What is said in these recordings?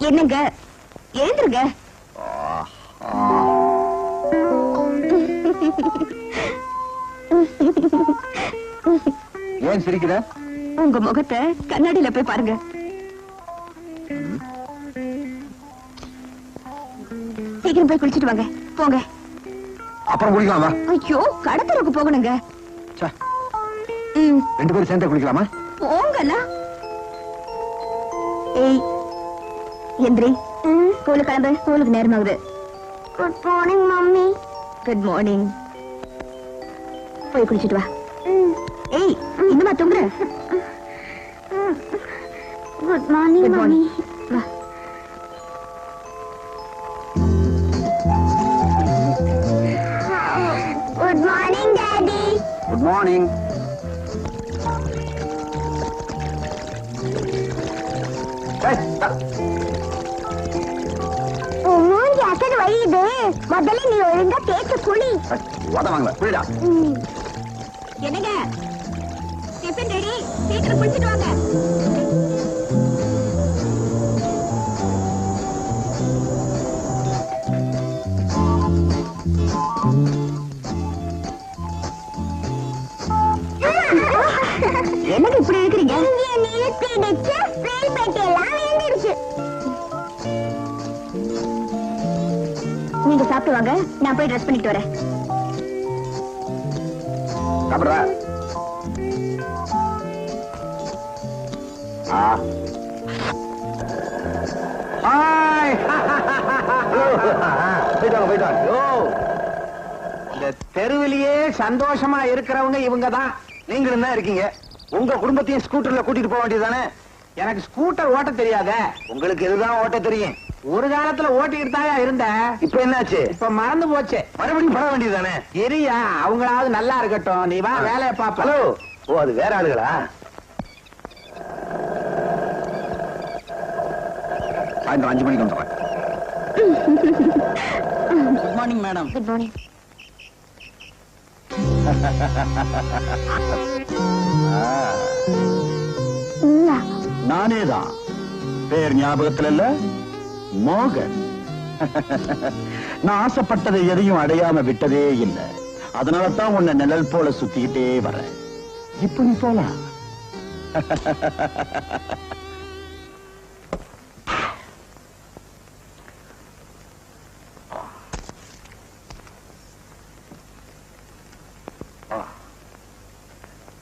என்னங்க எழுந்துருங்க. ஏன் சிரிக்கிற? உங்க முகத்தை கண்ணாடியில போய் பாருங்க. சீக்கிரம் போய் குளிச்சிட்டு வாங்க. போங்க. அப்புறம் குளிக்கலாமா? ஐயோ, கடத்தருக்கு போகணுங்க. ரெண்டு பேரும் சேர்ந்து குளிக்கலாமா? போங்கண்ணா. ஏய் எந்திரி, ஸ்கூலுக்கு கிளம்பு. ஸ்கூலுக்கு நேரமாகுது. Good morning mummy. Good morning. போய் குளிச்சிட்டு வா. ஏய், இன்னுமா தூங்குற? Good morning mummy. வா. Good morning daddy. Good morning. வழியுது. முதல்ல நீ ஒழுங்கா தேய்ச்சு குளி. புரியுதா? என்னங்க, டிஃபன் ரெடி. சீக்கிரம் குளிச்சிட்டு வாங்க. என்னங்க இப்படி இருக்கிறீங்க? நீங்க சாப்பிட்டு வாங்க, நான் போய் ட்ரெஸ் பண்ணிட்டு வரேன். இந்த தெருவிலேயே சந்தோஷமா இருக்கிறவங்க இவங்க தான். நீங்களும் தான் இருக்கீங்க. உங்க குடும்பத்தையும் ஸ்கூட்டர்ல கூட்டிட்டு போக வேண்டியதானே? எனக்கு ஸ்கூட்டர் ஓட்ட தெரியாத. உங்களுக்கு எதுதான் ஓட்ட தெரியும்? ஒரு காலத்துல ஓட்டிக்கிட்டு தான் இருந்தேன். இப்ப என்னாச்சு? இப்ப மறந்து போச்சு. மறுபடியும் பட வேண்டியதானே? சரியா, அவங்களாவது நல்லா இருக்கட்டும், நீ வா வேலையை பாப்ப. ஹலோ. ஓ, அது வேற ஆளுகளா? சாயந்தரம் 5 மணிக்கு வந்துடுறேன். Good morning madam. Good morning. நானேதான். பேர் ஞாபகத்துல இல்ல? மோகன். நான் ஆசைப்பட்டதை எதையும் அடையாம விட்டதே இல்லை. அதனாலதான் உன்னை நிழல் போல சுத்திக்கிட்டே வரேன். இப்ப நீ போலாம்.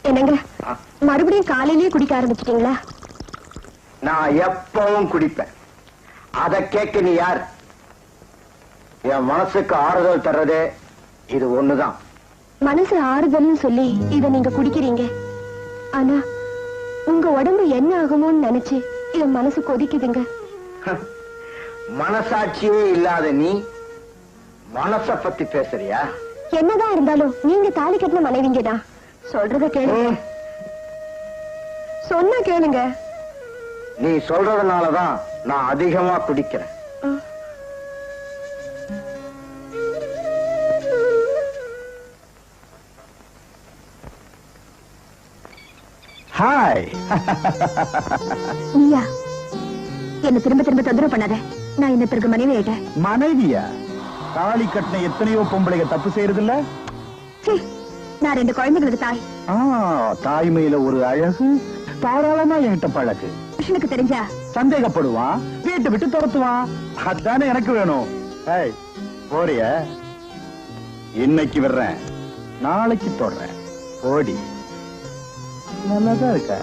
என்னங்க மறுபடியும் காலையிலேயே குடிக்க ஆரம்பிச்சிட்டீங்களா? நான் எப்பவும் குடிப்பேன். அதை கேட்க நீ யார்? என் மனசுக்கு ஆறுதல் தர்றதே இது ஒண்ணுதான். மனசு ஆறுதல்னு சொல்லி இத நீங்க குடிக்கிறீங்க. ஆனா உங்க உடம்பு என்ன ஆகுமோன்னு நினைச்சு என் மனசு கொதிக்குதுங்க. மனசாட்சியே இல்லாத நீ மனச பத்தி பேசுறியா? என்னதான் இருந்தாலும் நீங்க தாலி கட்டின மனைவிங்கதான். சொல்றத கேளுங்க. சொன்னா கேளுங்க. நீ சொல்றதுனாலதான் நான் அதிகமா குடிக்கிறேன். ஹாய். நீயா? என்ன திரும்ப திரும்ப தொந்தரவு பண்ணாத. நான் என்ன பிறகு மனைவி ஆயிட்டேன். மனைவியா? தாலி கட்டின எத்தனையோ பொம்பளைங்க தப்பு செய்யறது இல்ல. நான் 2 குழந்தைகளுக்கு தாய். தாய்மையில ஒரு அழகு. தாராளமா என்கிட்ட பழகு. புருஷனுக்கு தெரிஞ்சா சந்தேகப்படுவான், வீட்டை விட்டு துரத்துவான். அதானே எனக்கு வேணும். போறிய? இன்னைக்கு வர்றேன், நாளைக்கு தொடறேன். ஓடி. நல்லாதான் இருக்க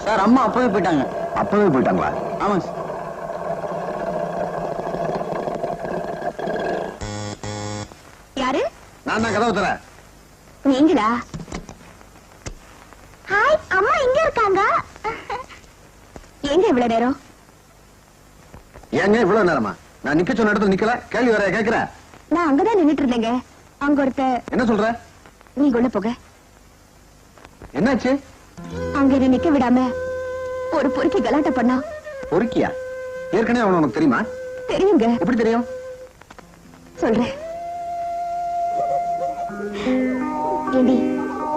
சார். அம்மா அப்பவே போயிட்டாங்க. அப்பவே போயிட்டாங்களா? ஆமா சார். யாரு? நான் தான் கதவு தரேன். நீங்களா? ஹாய், அம்மா இங்க இருக்காங்க. எங்க இவ்வளவு நேரம்? ஏங்க இவ்வளவு நேரமா? நான் நிக்க சொன்ன இடத்துல நிக்கல. கேள்வி வர கேக்குற? நான் அங்கதான் நின்னுட்டு இருந்தேங்க. அங்க ஒருத்த. என்ன சொல்ற? நீங்க உள்ள போக. என்னாச்சு? அங்க என்ன நிக்க விடாம ஒரு பொறுக்கி கலாட்ட பண்ணா. பொறுக்கியா? ஏற்கனவே அவன் உனக்கு தெரியுமா? தெரியுங்க. எப்படி தெரியும்? சொல்றேன். ஏண்டி,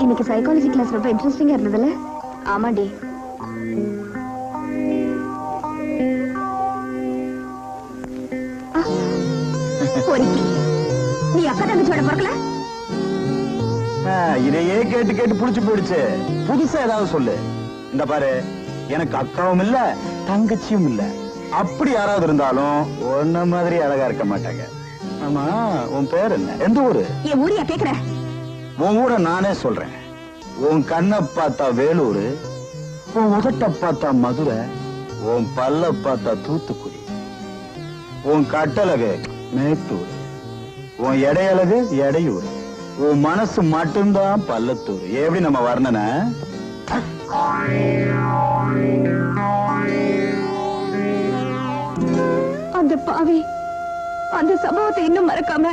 இன்னைக்கு சைக்காலஜி கிளாஸ் ரொம்ப இன்ட்ரெஸ்டிங்கா இருந்ததுல? ஆமாண்டி. பொறுக்கி, நீ அக்கா தங்கச்சியோட பிறக்கல? இதையே கேட்டு கேட்டு புடிச்சு போயிடுச்சு. புதுசா ஏதாவது சொல்லு. இந்த பாரு, எனக்கு அக்காவும் இல்ல தங்கச்சியும் இல்ல. அப்படி யாராவது இருந்தாலும் ஒன்ன மாதிரி அழகா இருக்க மாட்டாங்க. ஆமா, உன் பேர் என்ன? எந்த ஊரு? என் ஊரியா கேக்குற? உன் ஊரை நானே சொல்றேன். உன் கண்ணை பார்த்தா வேலூர், உன் உதட்ட பார்த்தா மதுரை, உன் பல்ல பார்த்தா தூத்துக்குடி, உன் கட்டழகு மேட்டூர், உன் எடையழகு எடையூர், உன் மனசு மட்டும்தான் பல்லத்தூர். எப்படி நம்ம வர்ணனை? அந்த பாவி அந்த சம்பவத்தை இன்னும் மறக்காம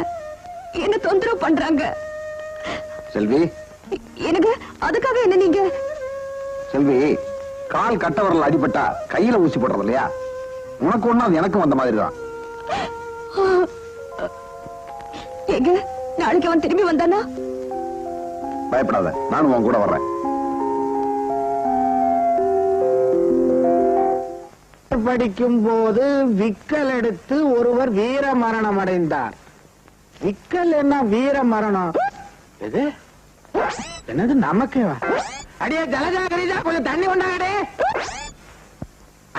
என்ன தொந்தரவு பண்றாங்க. செல்வி, எனக்கு அதுக்காக என்ன நீங்க? செல்வி, கால் கட்ட வரல அடிபட்டா கையில ஊசி போடுறது இல்லையா? உனக்கு ஒண்ணு அது எனக்கும் வந்த மாதிரிதான். எங்க நாளைக்கு அவன் திரும்பி வந்தானா? பயப்படாத, நானும் உன் கூட வர்றேன். படிக்கும் போது விக்கல் எடுத்து ஒருவர் வீர மரணம் அடைந்தார். விக்கல் என்ன வீர மரணம்? எது? என்னது நமக்கு? அடியே ஜலஜா கரிஜா, கொஞ்சம் தண்ணி கொண்டாங்கடே.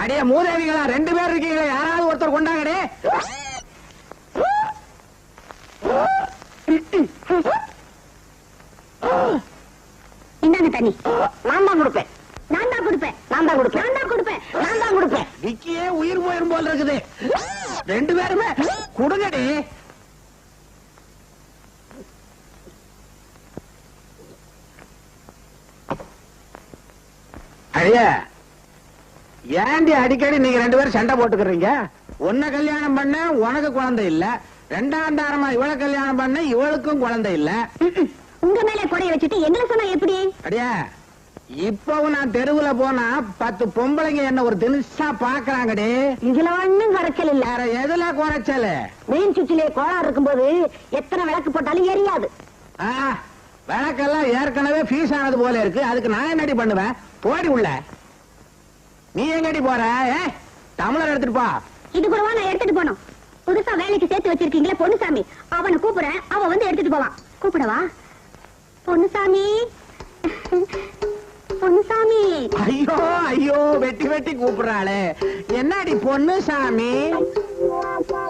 அடியே மூதேவிகளா 2 பேர் இருக்கீங்களா? யாராவது ஒருத்தர் கொண்டாங்கடே. இந்தாங்க தண்ணி. நான் தான் கொடுப்பேன். நான் தான் கொடுப்பேன். நான் தான் கொடுப்பேன். நான் தான் கொடுப்பேன். நான் தான் கொடுப்பேன். விக்கியே உயிர் போயிரும் போல இருக்குது. 2 பேருமே கொடுங்கடி. அடியே, ஏண்டி அடிக்கடி நீங்க 2 பேரும் சண்டை போட்டுக்கிறீங்க? உன்னை கல்யாணம் பண்ண உனக்கு குழந்தை இல்ல, 2ஆம் தாரமா இவளை கல்யாணம் பண்ண இவளுக்கும் குழந்தை இல்ல. உங்க மேல குறைய வச்சுட்டு எங்களை சொன்னா எப்படி? அடியா, இப்பவும் நான் தெருவுல போனா 10 பொம்பளைங்க என்ன ஒரு தினுசா பாக்குறாங்கடி. இதுல ஒண்ணும் குறைச்சல் இல்ல. வேற எதுல குறைச்சல்? மெயின் சுவிட்சிலே கோளாறு இருக்கும்போது எத்தனை விளக்கு போட்டாலும் எரியாது. விளக்கெல்லாம் ஏற்கனவே ஃபீஸ் ஆனது போல இருக்கு. அதுக்கு நான் என்னடி பண்ணுவேன்? போடி உள்ள. நீ எங்கடி போற? டம்ளர் எடுத்துட்டு போ. இது கூடவா நான் எடுத்துட்டு போனோம்? புதுசா வேலைக்கு சேர்த்து வச்சிருக்கீங்களே பொன்னுசாமி, அவனை கூப்பிடுறேன். அவன் வந்து எடுத்துட்டு போவான். கூப்பிடவா? பொன்னுசாமி, ஐயோ ஐயோ, வெட்டி வெட்டி கூப்பிடுறாளே. என்னடி பொண்ணு சாமி?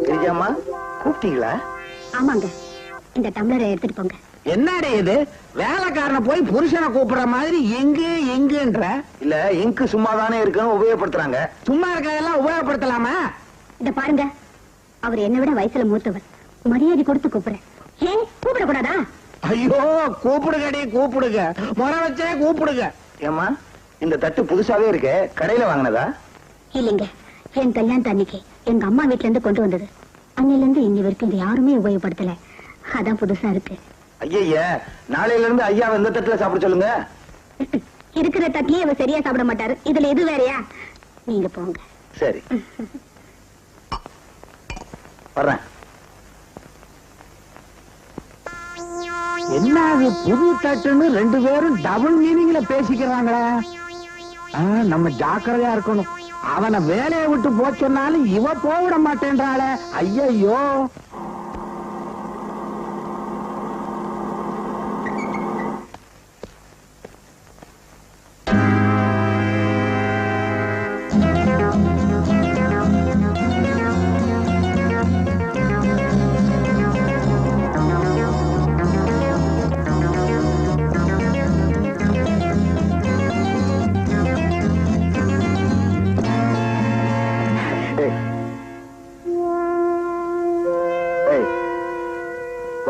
கிரிஜாம்மா கூப்பிட்டீங்களா? ஆமாங்க, இந்த டம்ளரை எடுத்துட்டு போங்க. என்னடி இது? வேலைக்காரனை போய் புருஷனை கூப்பிடுற மாதிரி எங்கு எங்குன்ற? இல்ல, இங்கு சும்மாதானே இருக்குன்னு உபயோகப்படுத்துறாங்க. சும்மா இருக்கதெல்லாம் உபயோகப்படுத்தலாமா? இத பாருங்க, அவர் என்னை விட வயசுல மூத்தவர். மரியாதை கொடுத்து கூப்பிடுறேன். ஏன் கூப்பிடக்கூடாதா? ஐயோ, கூப்பிடுங்கடி கூப்பிடுங்க, முறை வச்சே கூப்பிடுங்க. ஏம்மா, இந்த தட்டு புதுசாவே இருக்கு, கடையில வாங்கினதா? இல்லைங்க, என் கல்யாணத்து அன்னைக்கு எங்க அம்மா வீட்டுல இருந்து கொண்டு வந்தது. அன்னையில இருந்து இன்னி வரைக்கும் இது யாருமே உபயோகப்படுத்தல. அதான் புதுசா இருக்கு. ஐயா, நாளையில இருந்து ஐயா இந்த தட்டுல சாப்பிட சொல்லுங்க. இருக்கிற தட்டிலே இவர் சரியா சாப்பிட மாட்டாரு, இதுல எது வேறையா? நீங்க போங்க. சரி, வர்றேன். என்ன அது புது தட்டுன்னு ரெண்டு பேரும் டபுள் மீனிங்ல பேசிக்கிறாங்களே. நம்ம ஜாக்கிரதையா இருக்கணும். அவனை வேலையை விட்டு போ சொன்னாலும் இவ போவிட மாட்டேன்றாளே. ஐயோ,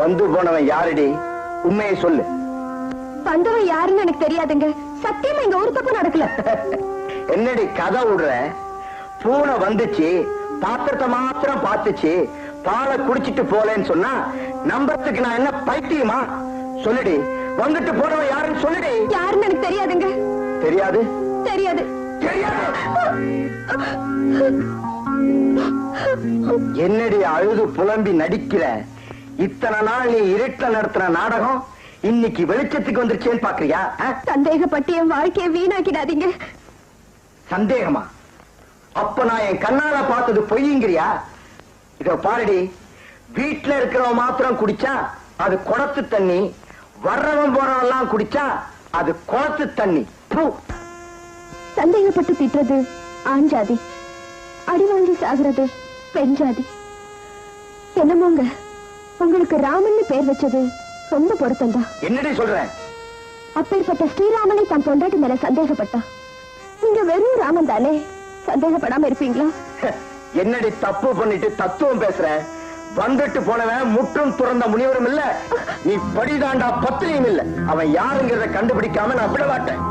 வந்து போனவன் யாரடி? உண்மையை சொல்லு. வந்தவன் யாருன்னு எனக்கு தெரியாதுங்க. சத்தியமா இங்க ஒரு தப்பு நடக்கல. என்னடி கதை விடுற? பூனை வந்துச்சு, பாத்திரத்தை மாத்திரம் பார்த்துச்சு, பாலை குடிச்சிட்டு போலேன்னு சொன்னா நம்பறதுக்கு நான் என்ன பைத்தியமா? சொல்லுடி, வந்துட்டு போனவன் யாருன்னு சொல்லுடி. யாருன்னு எனக்கு தெரியாதுங்க. தெரியாது? தெரியாது. என்னடி அழுது புலம்பி நடிக்கிற? இத்தனை நாள் நீ இருட்ட நடத்துற நாடகம் இன்னைக்கு வெளிச்சத்துக்கு வந்துருச்சேன்னு பாக்குறியா? சந்தேகப்பட்டு என் வாழ்க்கையை வீணாக்கிடாதீங்க. சந்தேகமா? அப்ப நான் என் கண்ணால பார்த்தது பொய்யுங்கிறியா? இத பாருடி, வீட்டுல இருக்கிறவன் மாத்திரம் குடிச்சா அது குளத்து தண்ணி, வர்றவன் போறவன் எல்லாம் குடிச்சா அது குளத்து தண்ணி. சந்தேகப்பட்டு திட்டுறது ஆண் ஜாதி, அடி வாங்கி சாகுறது பெண் ஜாதி. என்னமோங்க, உங்களுக்கு ராமன் பேர் வச்சது ரொம்ப பொருத்தம் தான். என்னடி சொல்றேன்? அப்பேற்பட்ட ஸ்ரீராமனை தன் பொண்டாட்டி மேல சந்தேகப்பட்டா நீங்க வெறும் ராமன் தானே, சந்தேகப்படாம இருப்பீங்களா? என்னடி தப்பு பண்ணிட்டு தத்துவம் பேசுற? வந்துட்டு போனவன் முற்றும் துறந்த முனிவரும் இல்ல, நீ படிதாண்டா பத்திரியும் இல்ல. அவன் யாருங்கிறத கண்டுபிடிக்காம நான் விட மாட்டேன்.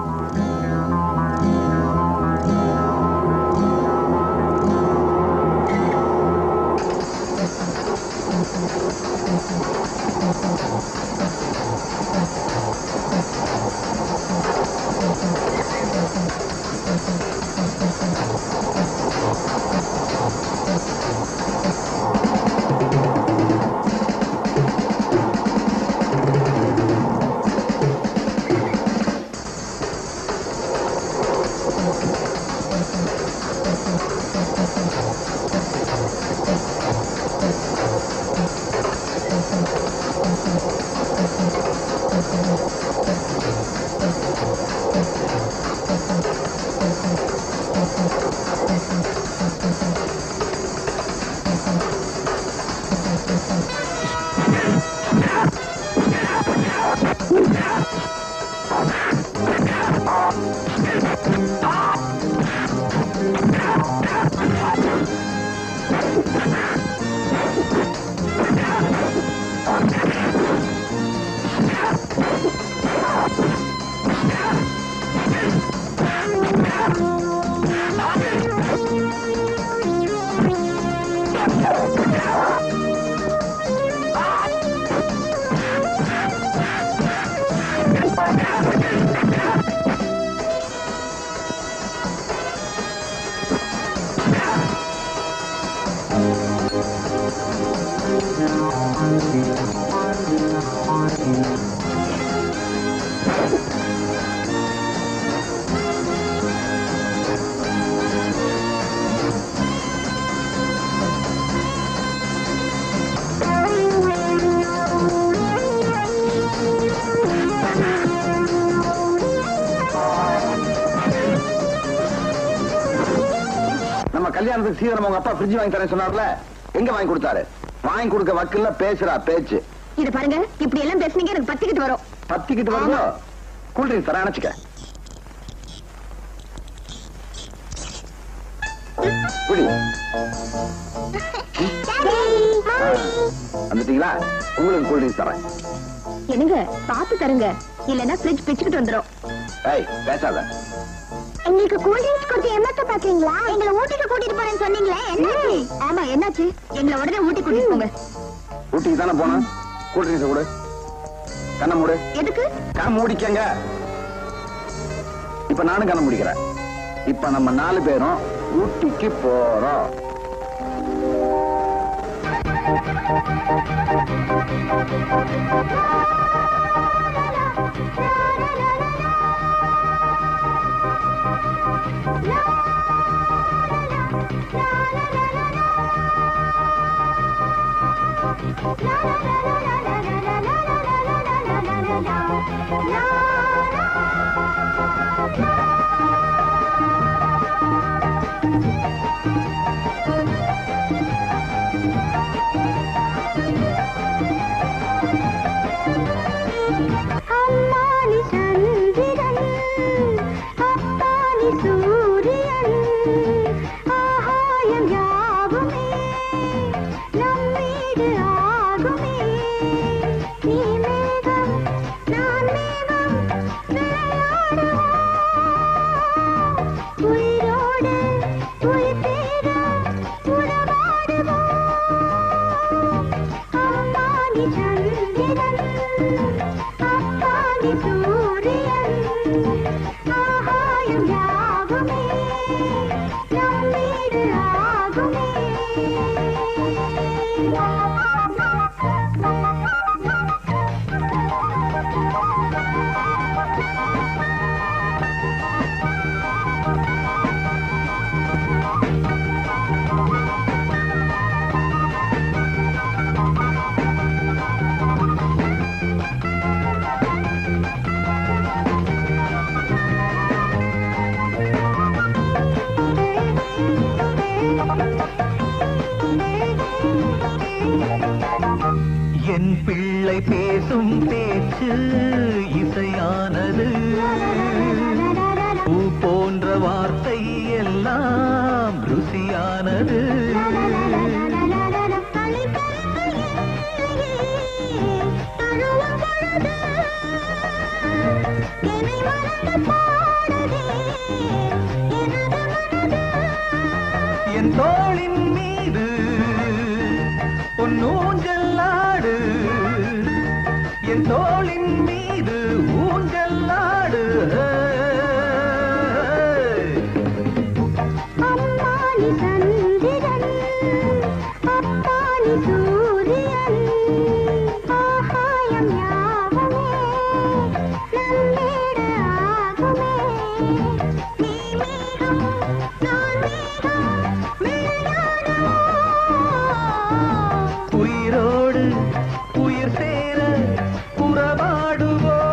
கல்யாணத்துக்கு சீக்கிரம் உங்க அப்பா ஃப்ரிட்ஜ் வாங்கி தரேன் சொன்னார்ல, எங்க வாங்கி கொடுத்தாரு? வாங்கி கொடுக்க வக்கல்ல பேசுறா பேச்சு. இது பாருங்க, இப்படி எல்லாம் பேசுனீங்க எனக்கு பத்திக்கிட்டு வரும். பத்திக்கிட்டு வருதோ? கூல்ட்ரிங்க் தர அணைச்சுக்க. குடி. வந்துட்டீங்களா? உங்களுக்கு கூல்ட்ரிங்க் தரேன். என்னங்க பாத்து தருங்க, இல்லன்னா ஃப்ரிட்ஜ் பிச்சுக்கிட்டு வந்துரும். ஏய் பேசாத. எங்களுக்கு கூல்ட்ரிங்க்ஸ் கொடுத்து ஏமாத்த பாக்கீங்களா? எங்களை ஊட்டிக்கு கூட்டிட்டு போறேன்னு சொன்னீங்களே, என்னாச்சு? ஆமா என்னாச்சு? எங்களை உடனே ஊட்டி கூட்டிட்டு போங்க. ஊட்டிக்கு தானே போன? கூல்ட்ரிங்க்ஸ் கொடு. கண்ண மூடு. எதுக்கு? கண்ண மூடிக்கங்க. இப்ப நானும் கண்ண முடிக்கிறேன். இப்ப நம்ம 4 பேரும் ஊட்டிக்கு போறோம். என் பிள்ளை பேசும் பேச்சு இசையானது, பூ போன்ற வார்த்தை எல்லாம் ருசியானது. என் தோளின் மீது பொன்னூஞ்சல்லாடு, என் தோளின் மீது ஊஞ்சல்லாடு. அம்மானி சந்திரன், அப்பானி சூரியன், ஆகாயம் யாவுமே நம்மீடு ஆகுமே. நீ மேகம் நான் மேகம் விளையாடுவோம். உயிரோடு உயிர் சேர உறவாடுவோம்.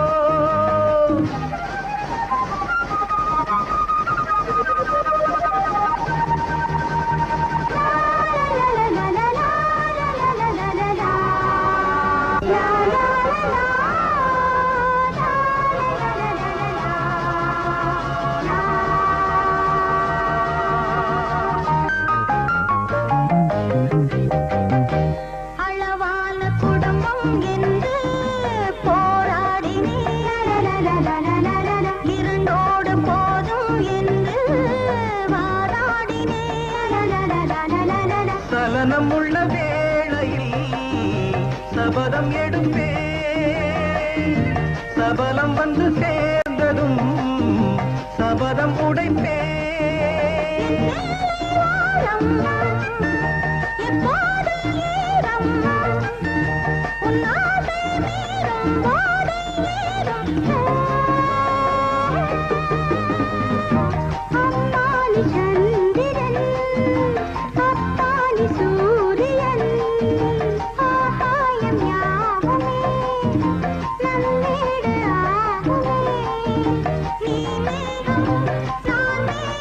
அளவான குடும்பம் என்று போராடினேன், இரண்டோடு போதும் என்று வாராடினேன். சலனம் உள்ள வேளையில் சபதம் எடுப்பே, சபலம் வந்து சேர்ந்ததும் சபதம் உடைப்பே. எப்போதும் ஈரம், உன் ஆசை மீறும் போதை ஏறும். அம்மானி சந்திரன், அப்பானி சூரியன், ஆகாயம் யாவுமே நம்மீடு ஆகுமே. நீ மேகம் நான் மேகம்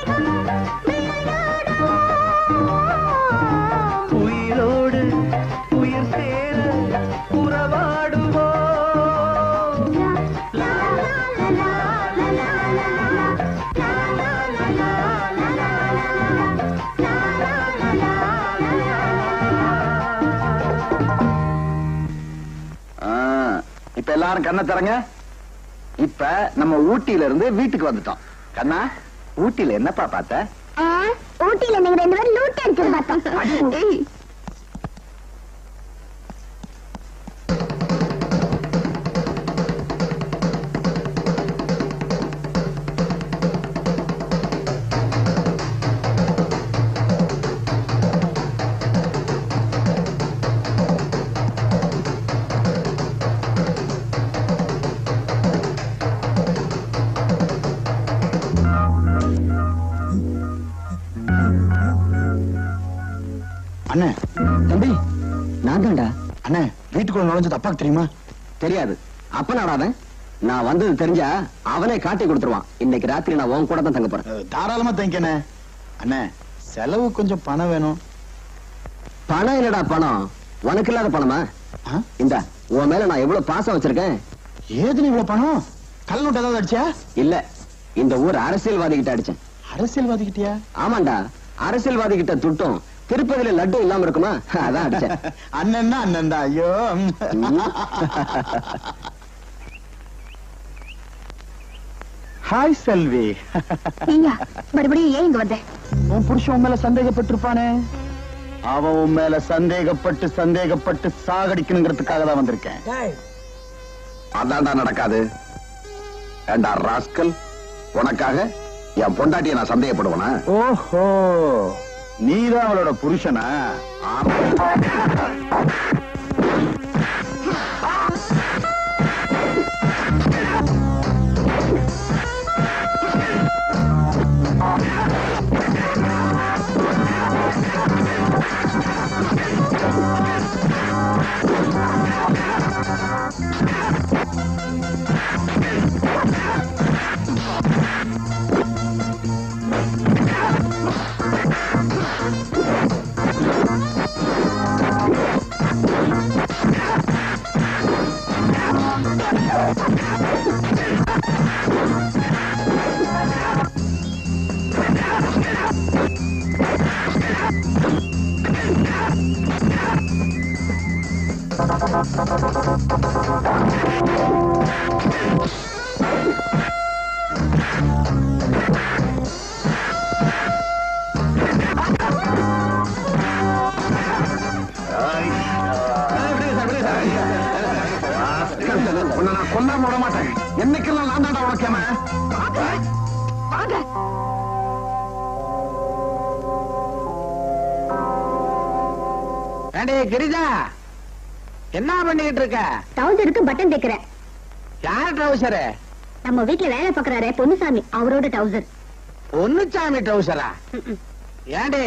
எல்லாரும் கண்ணை தரங்க. இப்ப நம்ம ஊட்டியில இருந்து வீட்டுக்கு வந்துட்டோம். கண்ணா, ஊட்டியில என்னப்பா பார்த்த? ஊட்டியில நீங்க 2 பேரும் லூட் அடிச்சு பார்த்தோம். அண்ணே, தம்பி, நான் தான்டா. அண்ணே, வீட்டுக்குள்ள நுழைஞ்சது அப்பாக்கு தெரியுமா? தெரியாது. அப்ப நாடாத நான் வந்தது தெரிஞ்சா அவனே காட்டி கொடுத்துருவான். இன்னைக்கு ராத்திரி நான் உன் கூட தான் தங்க போறேன். தாராளமா தங்கிக்கண்ணே. அண்ணே, செலவு கொஞ்சம் பணம் வேணும். பணம் இல்லடா பணம். உனக்கு இல்லாத பணமா? இந்த உன் மேல நான் எவ்வளவு பாசம் வச்சிருக்கேன். ஏது இவ்வளவு பணம்? கல் நோட்டு ஏதாவது அடிச்சா? இல்ல, இந்த ஊர் அரசியல்வாதி கிட்ட அடிச்சேன். அரசியல்வாதி கிட்டயா? ஆமாண்டா, அரசியல்வாதி கிட்ட துட்டும் திருப்பதியில லட்டு இல்லாம இருக்குமா, அதான் அடிச்சேன். அண்ணன் அண்ணன்டா. ஐயோ. ஹாய் செல்வி. மறுபடியும் ஏன் இங்க வந்த? உன் புருஷன் உன் மேல சந்தேகப்பட்டிருப்பானே. அவன் உன் மேல சந்தேகப்பட்டு சாகடிக்கணுங்கிறதுக்காக தான் வந்திருக்கேன். அதான்டா நடக்காது. ஏண்டா ராஸ்கல், உனக்காக என் பொண்டாட்டியை நான் சந்தேகப்படுவேனா? ஓஹோ, நீதான் அவளோட புருஷனா? உன்னை நான் கொல்லாம விட மாட்டேன். என்னைக்கெல்லாம் நான் தாண்டா உனக்கேம. கிரிஜா, என்ன பண்ணிட்டு இருக்க? டவுசருக்கு பட்டன் தைக்கிறேன். யார் ட்ரௌசரு? நம்ம வீட்டுல வேலை பாக்குறாரு பொன்னுசாமி, அவரோட டவுசர். பொன்னுசாமி ட்ரௌசரா? ஏண்டி,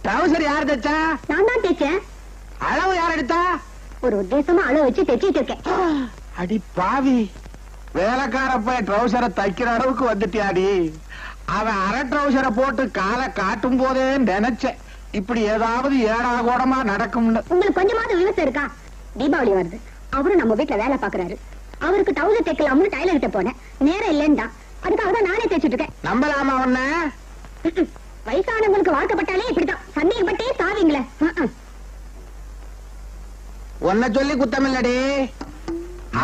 ட்ரௌசர் யார் தைச்சா? நான் தான் தைச்சேன். அளவு யார் எடுத்தா? ஒரு உத்தேசமா அளவு வச்சு தைச்சிட்டு இருக்கேன். அடி பாவி, வேலைக்காரப்ப ட்ரௌசரை தைக்கிற அளவுக்கு வந்துட்டியாடி. அவன் அரை ட்ரௌசரை போட்டு காலை காட்டும் போதே நினைச்சேன் இப்படி ஏதாவது ஏடாகோடமா நடக்கும்னு. உங்களுக்கு கொஞ்சமாவது விவசாயம் இருக்கா? தீபாவளி வருது, அவரும் நம்ம வீட்டுல வேலை பாக்குறாரு. அவருக்கு டவுசர் தைக்கலாம்னு டைலர் கிட்ட போனேன். நேரம் இல்லைன்னா அதுக்காக தான் நானே தைச்சிட்டு இருக்கேன். நம்பலாமா ஒண்ணு? வயசானவங்களுக்கு வாக்கப்பட்டாலே இப்படிதான், சந்தேகப்பட்டே சாவீங்களே. உன்னை சொல்லி குத்தமில்லடி.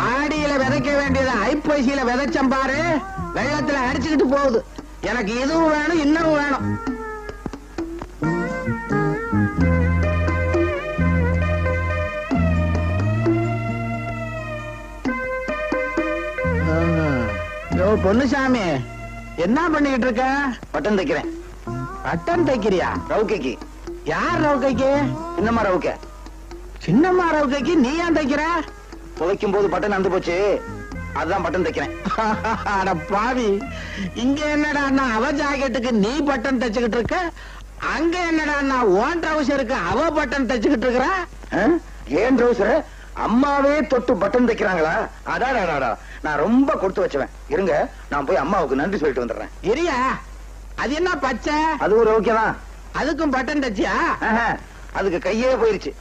ஆடியில விதைக்க வேண்டியது ஐப்பசியில விதைச்சம் பாரு, வெள்ளத்துல அடிச்சுக்கிட்டு போகுது. எனக்கு இதுவும் வேணும், இன்னும் வேணும். பொன்னுசாமி, என்ன பண்ணிக்கிட்டு இருக்க? பட்டன் தைக்கிறேன். பட்டன் தைக்கிறியா? ரவுக்கைக்கு. யார் ரவுக்கைக்கு? சின்னம்மா ரவுக்க. சின்னம்மா ரவுக்கைக்கு நீ ஏன் தைக்கிற? துவைக்கும் போது பட்டன் அந்து போச்சு, அதுதான் பட்டன் தைக்கிறேன். அட பாவி, இங்க என்னடா அவ ஜாக்கெட்டுக்கு நீ பட்டன் தைச்சுக்கிட்டு இருக்க, அங்க என்னடா ஓன் ட்ரௌசருக்கு அவ பட்டன் தைச்சுக்கிட்டு இருக்கிற. ஏன் ட்ரௌசர் அம்மாவே தொட்டு பட்டன் தைக்கிறாங்களா? அடாடா, நான் ரொம்ப கொடுத்து வச்சுவேன். இருங்க, நான் போய் அம்மாவுக்கு நன்றி சொல்லிட்டு வந்துடுறேன். இரியா, அது என்ன பச்சை? அது ஒரு ஓகேதான். அதுக்கும் பட்டன் தைச்சியா? அதுக்கு கையே போயிருச்சு.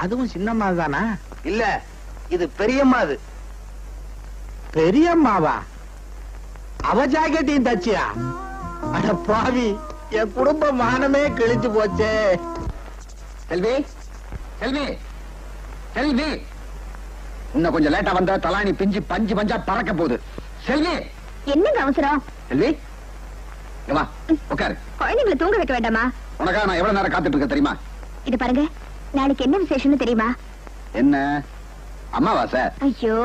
அதுவும் சின்னம்மா தானா? இல்ல, இது பெரியம்மா. அது பெரியம்மாவா? அவ ஜாக்கெட்டையும் தச்சியா? அட பாவி, என் குடும்ப மானமே கிழிச்சு போச்சே. செல்வி, செல்வி, செல்வி, இன்னும் கொஞ்சம் லேட்டா வந்தா தலாணி பிஞ்சு பஞ்சு பஞ்சா பறக்க போகுது. செல்வி, என்னங்க அவசரம்? செல்வி, இங்க வா, உட்காரு. குழந்தைங்களை தூங்க வைக்க வேண்டாமா? உனக்காக நான் எவ்வளவு நேரம் காத்துட்டு இருக்க தெரியுமா? இது பாருங்க, நாளைக்கு என்ன விசேஷம்னு தெரியுமா? என்ன அம்மாவாசை? ஐயோ,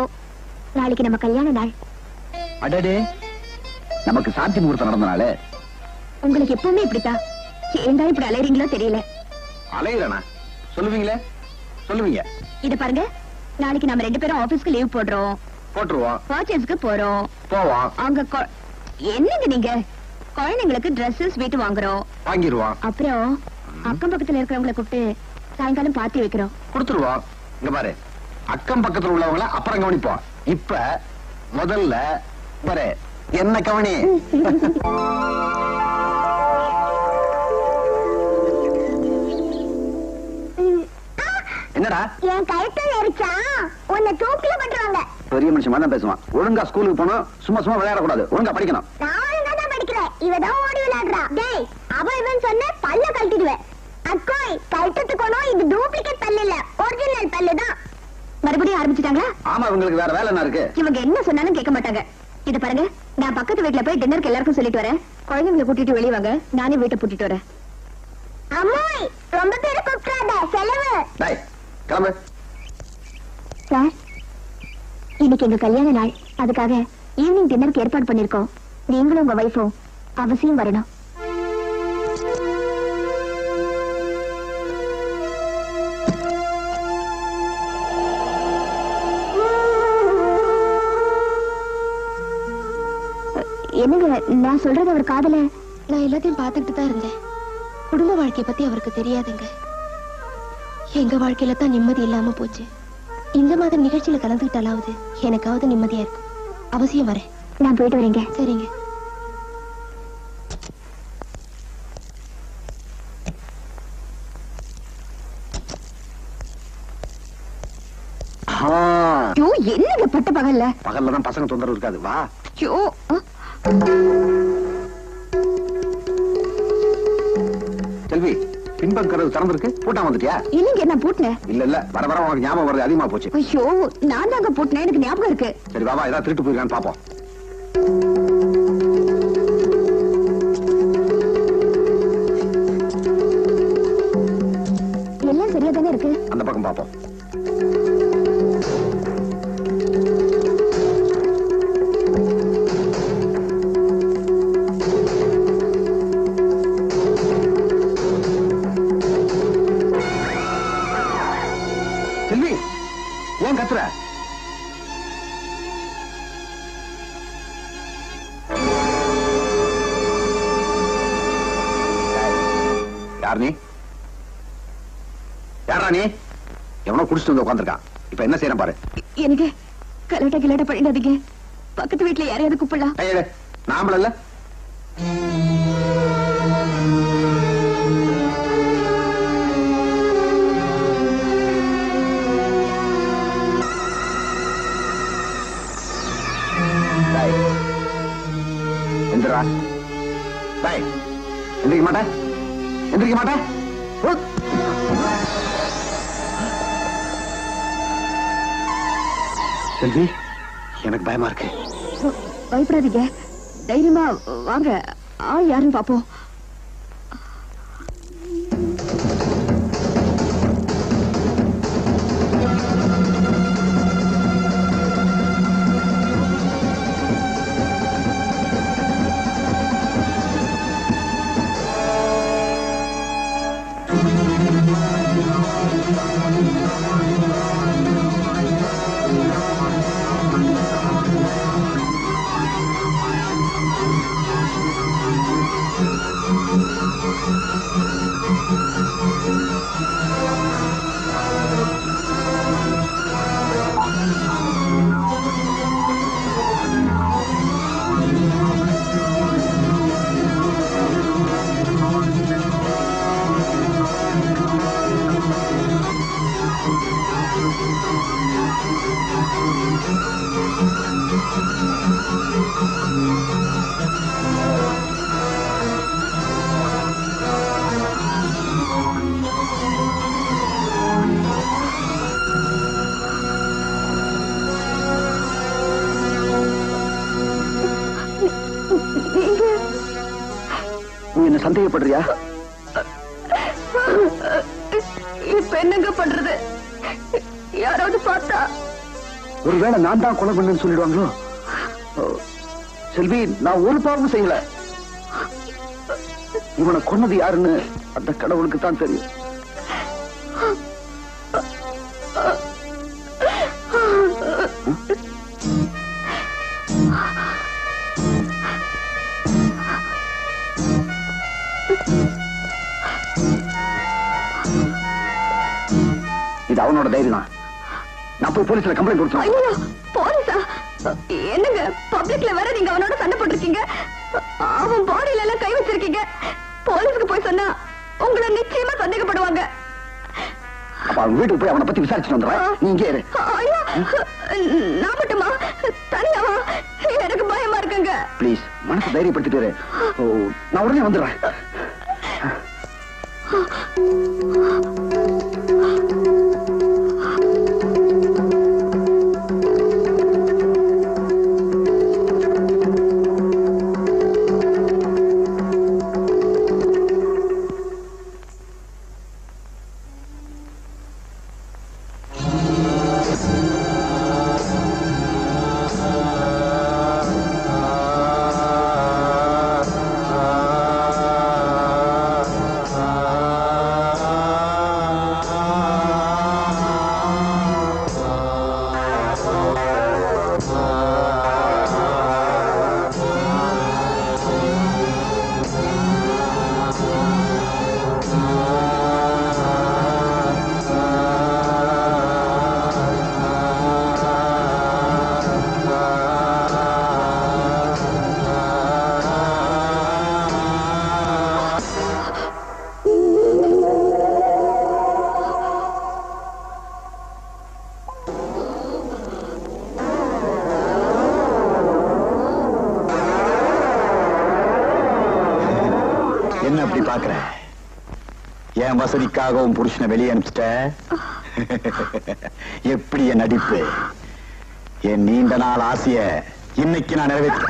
நாளைக்கு நம்ம கல்யாண நாள். அடடே, நமக்கு சாந்தி முகூர்த்தம் நடந்த நாள். உங்களுக்கு எப்பவுமே இப்படித்தான். ஏண்டா இப்படி அலையறீங்களோ தெரியல. அலையிறனா? சொல்லுவீங்களே, சொல்லுவீங்க. இது பாருங்க, நாளைக்கு நம்ம 2 பேரும் ஆபீஸ்க்கு லீவ் போடுறோம். போட்டுருவோம். பர்ச்சேஸ்க்கு போறோம். போவோம். அங்க என்னங்க நீங்க குழந்தைங்களுக்கு Dress ஸ்வீட் வாங்குறோம். வாங்கிடுவோம். அப்புறம் அக்கம் பக்கத்துல இருக்கிறவங்களை கூப்பிட்டு சாயங்காலம் பார்ட்டி வைக்கிறோம். கொடுத்துருவோம். இங்க பாரு, அக்கம் பக்கத்துல உள்ளவங்கள அப்புறம் கவனிப்போம். இப்ப முதல்ல பாரு, என்ன கவனி. என்னடா என் கழுத்துல எரிச்சா உன்னை தூக்கில பண்றாங்க. பெரிய மனுஷன் தான் பேசுவான். ஒழுங்கா ஸ்கூலுக்கு போகணும், சும்மா சும்மா விளையாடக்கூடாது, ஒழுங்கா படிக்கணும். நான் ஒழுங்கா தான் படிக்கிறேன், இவதான் ஓடி விளையாடுறா. டேய், அவ இவன் சொன்ன பல்ல கழட்டிடுவேன். அக்கோய், கழட்டத்துக்கணும், இது டூப்ளிகேட் பல்லு இல்ல, ஒரிஜினல் பல்லு தான். மறுபடியும் ஆரம்பிச்சுட்டாங்களா? ஆமா, உங்களுக்கு வேற வேலை என்ன இருக்கு? இவங்க என்ன சொன்னாலும் கேட்க மாட்டாங்க. இது பாருங்க, நான் பக்கத்து வீட்டுல போய் டின்னருக்கு எல்லாருக்கும் சொல்லிட்டு வரேன். குழந்தைங்களை கூட்டிட்டு வெளியே வாங்க, நானே வீட்டை பூட்டிட்டு வரேன். அம்மாய், ரொம்ப பேரை கூப்பிடாத, செலவு. டேய், கிளம்பு. சார், இன்னைக்கு எங்க கல்யாண நாள். அதுக்காக ஈவினிங் டின்னருக்கு ஏற்பாடு பண்ணிருக்கோம். நீங்களும் உங்க வைஃபும் அவசியம் வரணும். என்னங்க, நான் சொல்றது அவர் காதல? நான் எல்லாத்தையும் பார்த்துக்கிட்டு தான் இருந்தேன். குடும்ப வாழ்க்கைய பத்தி அவருக்கு தெரியாதுங்க. எங்க வாழ்க்கையில தான் நிம்மதி இல்லாம போச்சு. இந்த மாதிரி நிகழ்ச்சியில கலந்துக்கிட்டாலாவது எனக்காவது நிம்மதியா இருக்கும். அவசியம் வரேன். நான் போயிட்டு வரேங்க. சரிங்க. என்னங்க பட்ட பகல்ல? பகல்லதான் பசங்க தொந்தரவு இருக்காது. வா. செல்வி, பின்பக்கம் கதவு திறந்திருக்கு, பூட்டாம வந்துட்டியா? இல்லைங்க, நான் பூட்டினேன். இல்ல வர வர உனக்கு ஞாபகம் வருது அதிகமா போச்சு. ஐயோ, நான் தாங்க பூட்டினேன், எனக்கு ஞாபகம் இருக்கு. சரி பாபா, ஏதாவது திருட்டு போயிருக்கான்னு பாப்போம். எல்லாம் சரியா தானே இருக்கு. அந்த பக்கம் பாப்போம். செல்வி, ஏன் கத்துற? யார் நீ? யாரா நீ? எவனோ குடிச்சிட்டு வந்து உட்காந்துருக்கான். இப்ப என்ன செய்யறேன் பாரு. எனக்கு கலாட்ட பண்ணிடாதீங்க. பக்கத்து வீட்டுல யாரையாவது கூப்பிடலாம். நாமள இல்ல. எந்திரா. எந்திரிக்க மாட்டேன், எந்திரிக்க மாட்டேன். செல்வி, எனக்கு பயமா இருக்கு. பயப்படாதீங்க, தைரியமா வாங்க. ஆள் யாருன்னு பாப்போம். என்ன சந்தேகப்படுறியா? இப்ப என்னங்க பண்றது? யாராவது பார்த்தா ஒருவேளை நான் தான் கொலை பண்ணேன்னு சொல்லிடுவாங்களோ? செல்வி, நான் ஒரு பாவமும் செய்யல. இவனை கொன்னது யாருன்னு அந்த கடவுளுக்கு தான் தெரியும். இது அவனோட தைரியம் தான். நான் போய் போலீஸ்ல கம்ப்ளைண்ட் கொடுத்தேன். ஐயோ, போலீஸா? என்னங்க பப்ளிக்ல வேற நீங்க அவனோட சண்டை போட்டிருக்கீங்க. அவன் பாடியில எல்லாம் கை வச்சிருக்கீங்க. போலீஸ்க்கு போய் சொன்னா உங்களை நிச்சயமா சந்தேகப்படுவாங்க. அப்ப அவன் வீட்டுக்கு போய் அவனை பத்தி விசாரிச்சுட்டு வந்துடுறேன். நீ இங்கே இரு. ஐயோ, நான் மட்டுமா? தனியாவா? எனக்கு பயமா இருக்குங்க. ப்ளீஸ் மனசு தைரியப்படுத்திட்டு இரு. நான் உடனே வந்துடுறேன். என்ன அப்படி பாக்குற? என் வசதிக்காகவும் புருஷனை வெளியே அனுப்பிச்சிட்ட. எப்படி என் நடிப்பு? என் நீண்ட நாள் ஆசைய இன்னைக்கு நான் நிறைவேற்ற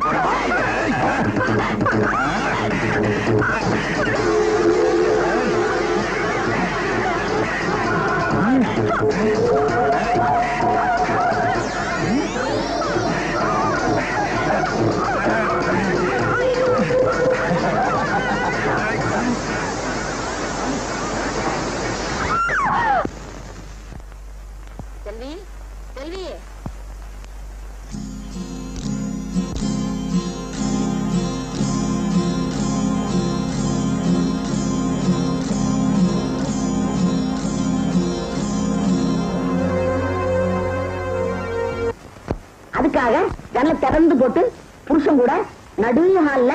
செல்வி, செல்வி. அதுக்காக ஜன்னலை திறந்து போட்டு புருஷன் கூட நடு ஹால்ல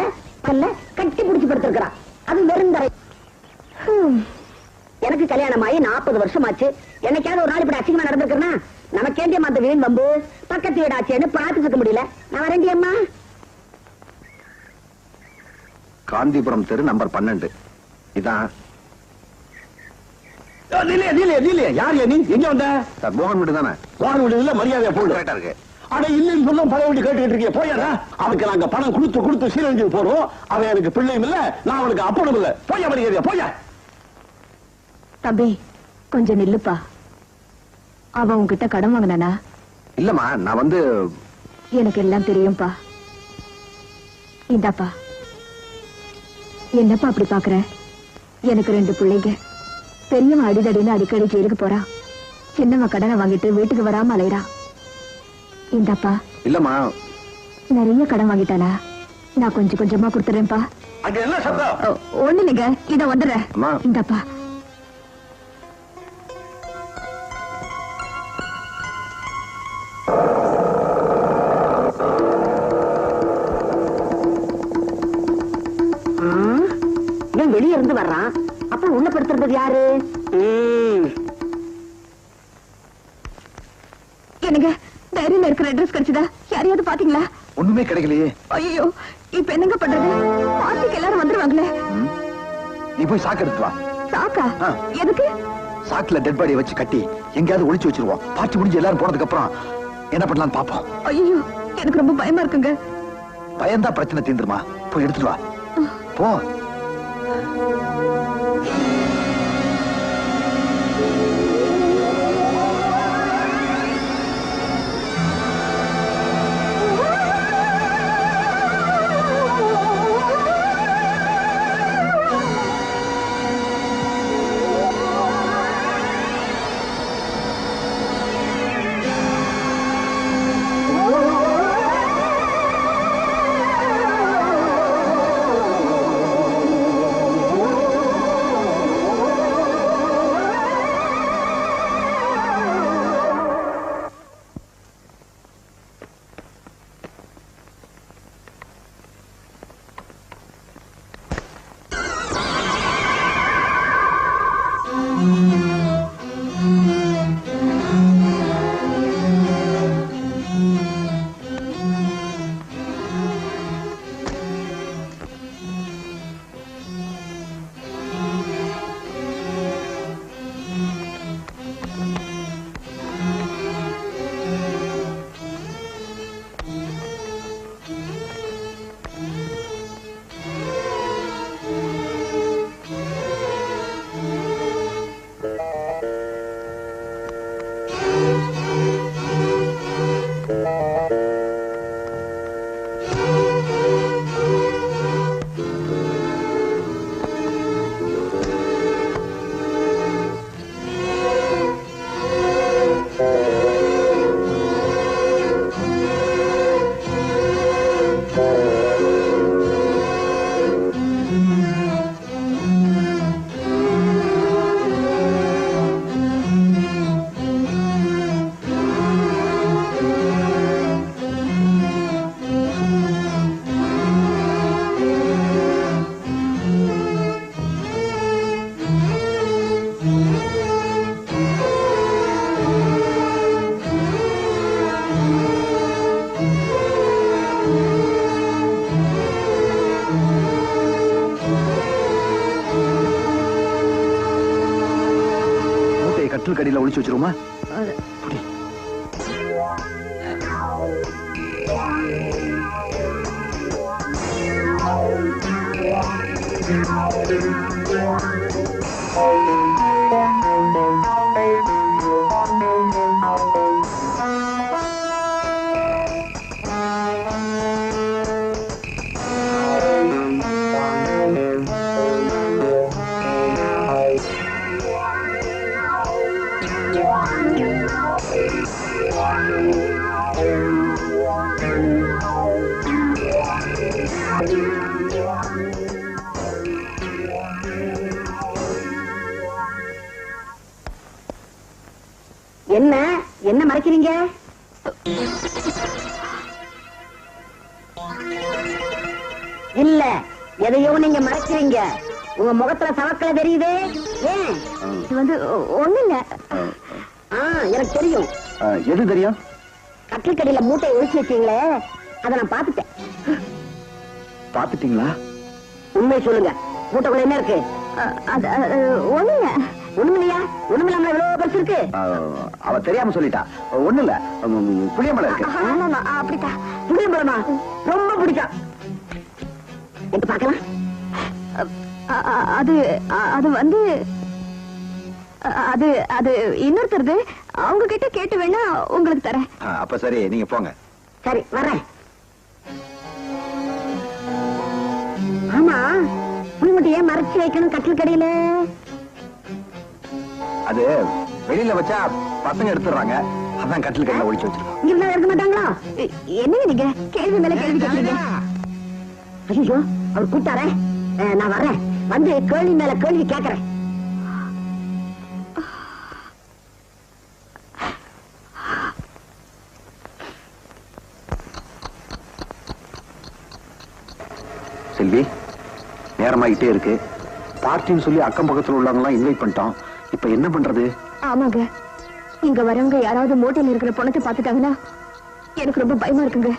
கட்டி பிடிச்சு படுத்திருக்கிறான். அது வெறுந்தரை. எனக்கு கல்யாணம் ஆகி 40 வருஷம் ஆச்சு. என்னைக்காவது ஒரு நாள் இப்படி அசிங்கமா நடந்திருக்கிறேன்னா நமக்கேண்டிய அந்த வீண் வம்பு பக்கத்து வீடாச்சேன்னு பார்த்துட்டு இருக்க முடியல. நான் வரேன்டி அம்மா. காந்திபுரம் தெரு நம்பர் 12. இதான் யார் நீ? எங்க வந்த? மோகன் வீடு தானே? மோகன் வீடு இல்ல, மரியாதையா போடு. கரெக்டா இருக்கு. ஆனா இல்லன்னு சொல்ல பழைய வீடு கேட்டுக்கிட்டு இருக்கீங்க. போயாடா. அவனுக்கு நாங்க பணம் கொடுத்து சீரழிஞ்சு போறோம். அவன் எனக்கு பிள்ளையும் இல்ல, நான் அவனுக்கு அப்பனும் இல்ல. போயா மரியாதையா போயா. தம்பி, கொஞ்சம் நில்லுப்பா. அவன் உன்கிட்ட கடன் வாங்கினானா? இல்லம்மா, நான் வந்து எனக்கு எல்லாம் தெரியும்பா. இந்தாப்பா. என்னப்பா அப்படி பாக்குற? எனக்கு 2 பிள்ளைங்க. பெரியவன் அடிதடின்னு அடிக்கடி ஜெயிலுக்கு போறான். சின்னவன் கடனை வாங்கிட்டு வீட்டுக்கு வராம அலையிறான். இந்தாப்பா. இல்லம்மா, நிறைய கடன் வாங்கிட்டானா? நான் கொஞ்சம் கொஞ்சமா கொடுத்துறேன்ப்பா. அங்க என்ன சத்தம்? ஒண்ணு இல்லைங்க, இத வந்துடுறேன். இந்தாப்பா. வெளியே இருந்து வர்றான். அப்ப உள்ள படுத்துறது யாரு? என்னங்க, டைரியில இருக்கிற அட்ரஸ் கிடைச்சதா? யாரையாவது பாத்தீங்களா? ஒண்ணுமே கிடைக்கலையே. ஐயோ, இப்ப என்னங்க பண்றது? பார்ட்டிக்கு எல்லாரும் வந்துருவாங்களே. நீ போய் சாக்கு எடுத்து வா. சாக்கா? எதுக்கு? சாக்குல டெட் பாடியை வச்சு கட்டி எங்கேயாவது ஒளிச்சு வச்சிருவோம். பார்ட்டி முடிஞ்சு எல்லாரும் போனதுக்கு அப்புறம் என்ன பண்ணலாம்னு பாப்போம். ஐயோ, எனக்கு ரொம்ப பயமா இருக்குங்க. பயந்தா பிரச்சனை தீந்துருமா? போய் எடுத்துட்டு வா. போ. கட்டில் கடியில ஒளிச்சு வச்சிருமா? என்ன என்ன மறைக்கிறீங்க? இல்ல எதையோ நீங்க மறைக்கிறீங்க. உங்க முகத்துல சவக்கல தெரியுது. ஏன்? இது வந்து ஒண்ணு இல்ல. எனக்கு தெரியும். எது தெரியும்? கட்டில் கடியில மூட்டையை ஒழிச்சு வச்சீங்களே, அதை நான் பாத்துட்டேன். பாத்துட்டீங்களா? உண்மை சொல்லுங்க, மூட்டைக்குள்ள என்ன இருக்கு? ஒண்ணு இல்ல. ஒண்ணுமில்லையா? ஒண்ணுமில்லாம எவ்வளவு பெருசு இருக்கு? அவ தெரியாம சொல்லிட்டா. ஒண்ணு இல்ல, புளியம்பழம் இருக்கு. அப்படித்தான். புளியம்பழமா? ரொம்ப பிடிக்கும். எங்க பாக்கலாம். அது அது வந்து அது அது இன்னொருத்தருது. அவங்க கிட்ட கேட்டு வேணா உங்களுக்கு தரேன். அப்ப சரி, நீங்க போங்க. சரி, வரேன். ஆமா, புளிமட்டி ஏன் மறைச்சு வைக்கணும் கட்டில் கடையில? அது வெளியில வச்சா பசங்க எடுத்துறாங்க. அதான் கட்டில் கடையில ஒளிச்சு வச்சிருக்கோம். இங்க இருந்தா எடுக்க மாட்டாங்களா? என்னங்க நீங்க கேள்வி மேல கேள்வி கேட்கறீங்க? ஐயோ, அவர் கூட்டாரே. நான் வரேன். வந்து கேள்வி மேல கேள்வி கேட்கறேன். செல்வி, நேரமாயிட்டே இருக்கு. பார்ட்டின்னு சொல்லி அக்கம் பக்கத்துல உள்ளவங்க எல்லாம் இன்வைட் பண்ணிட்டோம். இப்ப என்ன பண்றது? ஆமாங்க, இங்க வரவங்க யாராவது மோட்டல் இருக்கிற பணத்தை பாத்துட்டாங்கன்னா எனக்கு ரொம்ப பயமா இருக்குங்க.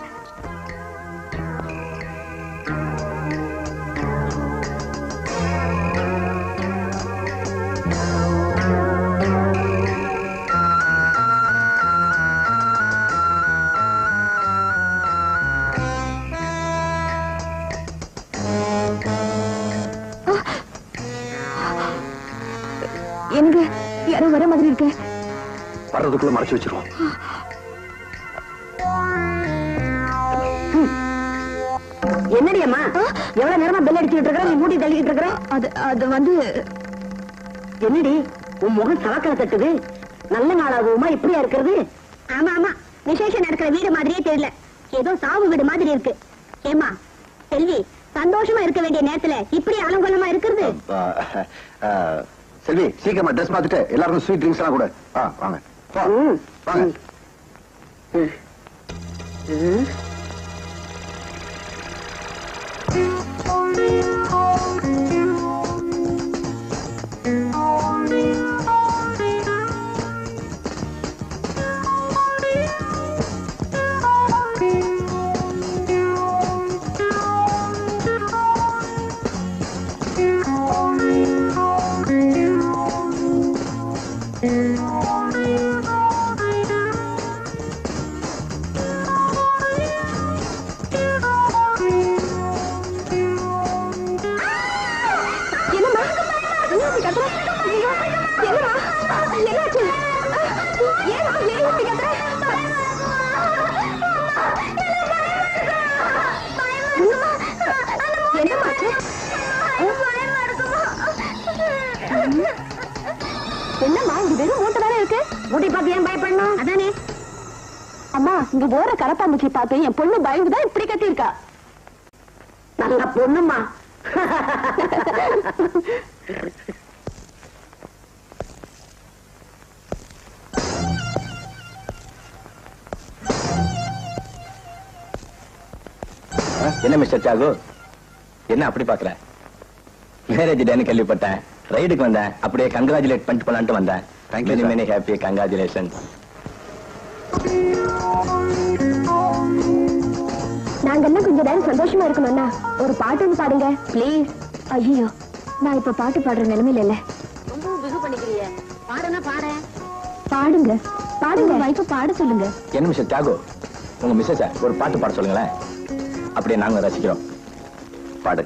எனக்கு யாரோ வர மாதிரி இருக்கு. வர்றதுக்குள்ள மறைச்சு வச்சிருவோம். என்னடி அம்மா எவ்வளவு நேரமா பெல் அடிச்சுட்டு இருக்கிற, நீ மூடி தள்ளிக்கிட்டு இருக்கிற? அது வந்து என்னடி உன் முகம் சவக்கல தட்டுது? நல்ல நாளாகுமா இப்படியா இருக்கிறது? ஆமா ஆமா, விசேஷம் நடக்கிற வீடு மாதிரியே தெரியல, ஏதோ சாவு வீடு மாதிரி இருக்கு. ஏமா செல்வி, சந்தோஷமா இருக்க வேண்டிய நேரத்துல இப்படி அலங்கோலமா இருக்கிறது? செல்வி, சீக்கிரமா ட்ரெஸ் பார்த்துட்டு எல்லாருக்கும் ஸ்வீட் ட்ரிங்க்ஸ் எல்லாம் கூட. வாங்க வாங்க. என்னம்மா இது வெறும் மூட்டை தானே இருக்கு? மூட்டை பார்த்து ஏன் பயப்படணும்? அதானே அம்மா, இங்க போற கரப்பாம்பூச்சி பார்த்து என் பொண்ணு பயந்துதான் இப்படி கட்டி இருக்கா. நல்ல பொண்ணுமா. என்ன மிஸ்டர் சாகு, என்ன அப்படி பாக்குற? மேரேஜ் டேன்னு கேள்விப்பட்டேன், ரைடுக்கு வந்தேன், அப்படியே கங்க்ராச்சுலேட் பண்ணிட்டு போலான்ட்டு வந்தேன். Many many happy congratulation. நாங்கெல்லாம் கொஞ்ச நேரம் சந்தோஷமா இருக்கணும்னா ஒரு பாட்டு பாடுங்க பிளீஸ். ஐயோ, நான் இப்ப பாட்டு பாடுற நிலைமையில இல்ல. ரொம்ப பிகு பண்ணிக்கிறீங்க. பாடுனா பாட. பாடுங்க பாடுங்க, வைஃப பாட சொல்லுங்க. என்ன மிஸ்டர் சாகு, உங்க மிஸ்ஸஸ் ஒரு பாட்டு பாட சொல்லுங்களேன், அப்படியே நாங்க ரசிக்கிறோம். பாடு.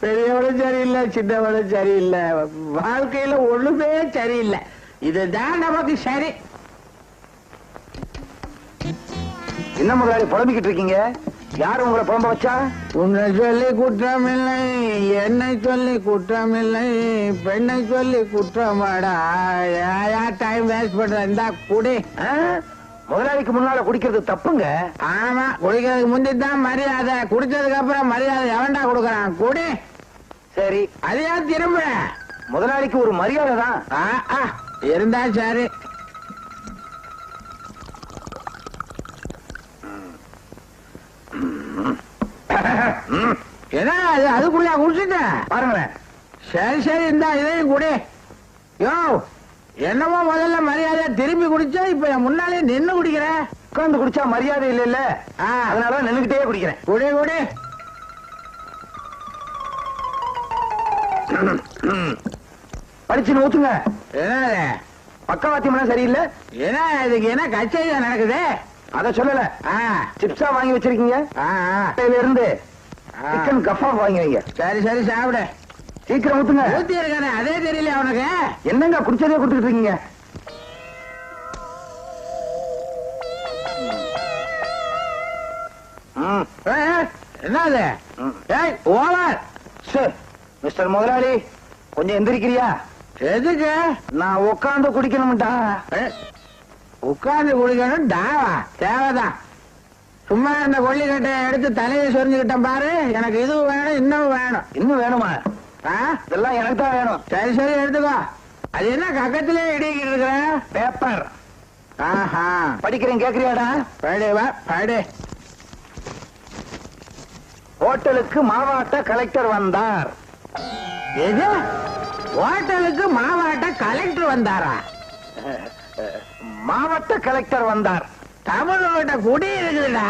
பெரியவளும் சரியில்லை, சின்னவளும் சரியில்லை, வாழ்க்கையில ஒண்ணுமே சரியில்லை. இதுதான் நமக்கு சரி. என்ன முதலாளி புலம்பிக்கிட்டு இருக்கீங்க? யாரு உங்களை புலம்ப வச்சா? உன்னை சொல்லி குற்றமில்லை, என்னை சொல்லி குற்றமில்லை, பெண்ணை சொல்லி குற்றமாடா. டைம் வேஸ்ட் பண்ற இந்த குடி. முதலாளிக்கு முன்னால குடிக்கிறது தப்புங்க. ஆமா, குடிக்கிறதுக்கு முந்திதான் மரியாதை, குடிச்சதுக்கு அப்புறம் மரியாதை எவன்டா கொடுக்கறான்? குடி. சரி, அதையா திரும்ப. முதலாளிக்கு ஒரு மரியாதை தான் இருந்தா சரி. என்ன அதுக்குள்ளயா குடிச்சுட்ட பாருங்களேன். சரி சரி, இந்த இதையும் குடி. யோ, என்னமோ முதல்ல மரியாதை திரும்பி குடிச்சா இப்ப என் முன்னாலே நின்னு குடிக்கிற. உட்கார்ந்து குடிச்சா மரியாதை இல்ல, அதனால நின்னுகிட்டே குடிக்கிறேன். குடி குடி. படிச்சு ஊத்துங்க. என்ன பக்கவாத்தியம்னா சரியில்லை. என்ன இதுக்கு என்ன கச்சேரி நடக்குது? அத சொல்லல. சிப்ஸா வாங்கி வச்சிருக்கீங்க, இருந்து சிக்கன் கஃபா வாங்கி வைங்க. சரி சரி, சாப்பிடு. சீக்கிரம் ஊத்துங்க. ஊத்தி இருக்கானே, அதே தெரியல அவனுக்கு. என்னங்க குடிச்சதே கொடுத்துட்டு இருக்கீங்க? என்னது? ஓவர். மிஸ்டர் முதலாளி, கொஞ்சம் எந்திரிக்கிறியா? எதுக்கு? நான் உட்காந்து குடிக்கணும்டா. உட்கார்ந்து குடிக்கணும் டாவா? தேவைதான். சும்மா இந்த கொல்லிக்கட்டையை எடுத்து தலையை சொரிஞ்சுக்கிட்டேன் பாரு. எனக்கு இது வேணும், இன்னும் வேணும். இன்னும் வேணுமா? இதெல்லாம் எனக்கு தான் வேணும். சரி சரி, எடுத்துக்கோ. அது என்ன கக்கத்திலே இடிக்கிட்டு இருக்கிற? பேப்பர். ஆஹா, படிக்கிறேன், கேக்குறியாடா? படி வா, படி. ஹோட்டலுக்கு மாவாட்ட கலெக்டர் வந்தார். எது? ஹோட்டலுக்கு மாவாட்ட கலெக்டர் வந்தாரா? மாவட்ட கலெக்டர் வந்தார். தமிழோட குடி இருக்குதுடா.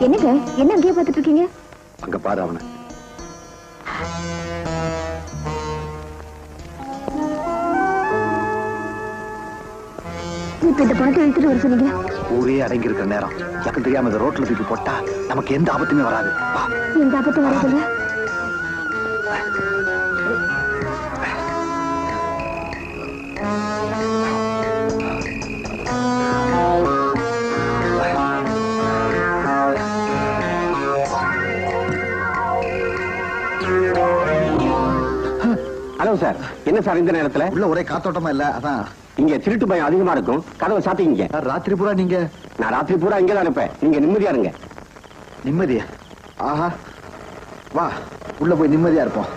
என்னங்க, என்ன அங்கேயே பார்த்துட்டு இருக்கீங்க? அங்க பாரு அவனை. இப்ப இந்த பணத்தை எடுத்துட்டு வர சொன்னீங்க. ஊரே அடங்கி இருக்கிற நேரம், எனக்கு தெரியாம இந்த ரோட்ல தூக்கி போட்டா நமக்கு எந்த ஆபத்துமே வராது. எந்த ஆபத்து வராதுல்ல? ஹலோ சார், என்ன சார் இந்த நேரத்துல? உள்ள ஒரே காத்தோட்டமா இல்ல, அதான். இங்க திருட்டு பயம் அதிகமா இருக்கும், கதவை சாத்திங்க. ராத்திரி பூரா நீங்க? நான் ராத்திரி பூரா இங்க தான் இருப்பேன், நீங்க நிம்மதியா இருங்க. நிம்மதியா? ஆஹா, வா உள்ள போய் நிம்மதியா இருப்போம்.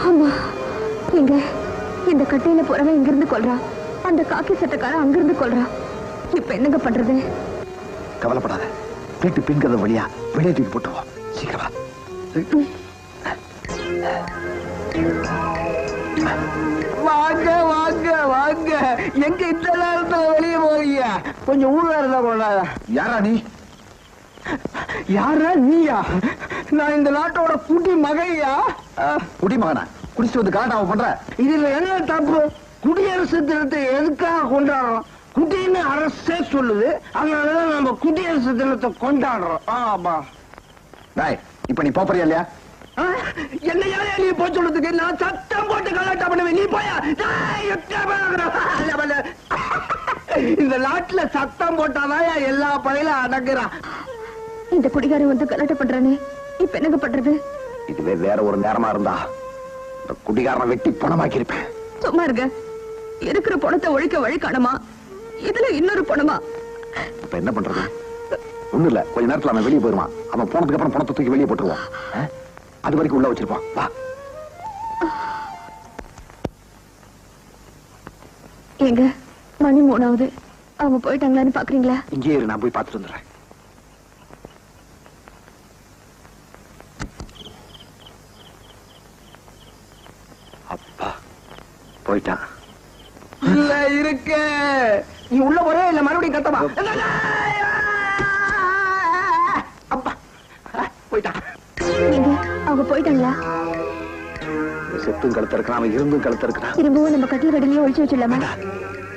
ஆமா, எங்க இந்த கட்டையில போறவன் இங்கிருந்து கொல்றான், அந்த காக்கி சட்டக்காரன் அங்கிருந்து கொல்றான். இப்ப என்னங்க பண்றது? கவலைப்படாத, வீட்டு பின்கதை வழியா வெளியே தூக்கி போட்டுருவோம். சீக்கிரமா. வாங்க வாங்க வாங்க. எங்க இந்த நேரத்துல வெளியே போறீங்க? கொஞ்சம் ஊழ இருந்தா கொண்டாத. யாரா நீ? யாரா நீயா? நான் இந்த நாட்டோட குடி மகையா. குடிமகனா? குடிச்சு வந்து கலாட்டாவை பண்ற? இதுல என்ன தப்பு? குடியரசு தினத்தை எதுக்காக கொண்டாடுறோம்? குடின்னு அரசே சொல்லுது, அதனாலதான் நம்ம குடியரசு தினத்தை கொண்டாடுறோம். ஆமா. இப்ப நீ போறியா இல்லையா? என்ன யாரையா நீ போய் சொல்றதுக்கு? நான் சத்தம் போட்டு கலாட்டா பண்ணுவேன், நீ போயா? இந்த நாட்டுல சத்தம் போட்டாதான் எல்லா பயிலும் அடங்குறான். இந்த குடிகாரன் வந்து கலாட்ட பண்றானே, இப்ப என்னங்க பண்றது? இதுவே வேற ஒரு நேரமா இருந்தா இந்த குடிகாரனை வெட்டி பணமாக்கி இருப்பேன். சும்மா இருங்க. இருக்கிற பணத்தை ஒழிக்க வழி காணுமா? இதுல இன்னொரு பணமா? இப்ப என்ன பண்றது? ஒண்ணு இல்ல, கொஞ்ச நேரத்துல அவன் வெளியே போயிருவான். அவன் போனதுக்கு அப்புறம் பணத்தை தூக்கி வெளியே போட்டுருவான். அது வரைக்கும் உள்ள வச்சிருப்பான். வா. எங்க மணி 3ஆவது, அவங்க போயிட்டாங்களான்னு பாக்குறீங்களா? இங்கே இரு, நான் போய் பார்த்துட்டு வந்துடுறேன். அப்பா போயிட்டான். இல்ல இருக்க. நீ உள்ள போற இல்ல மறுபடியும் கத்தமா? அப்பா போயிட்டான். எங்க அவங்க போயிட்டாங்களா? செத்தும் கழுத்த இருக்கிறான், அவன் இருந்தும் கழுத்த இருக்கிறான். திரும்பவும் நம்ம கட்டில் கடலையே ஒழிச்சு வச்சிடலாமா?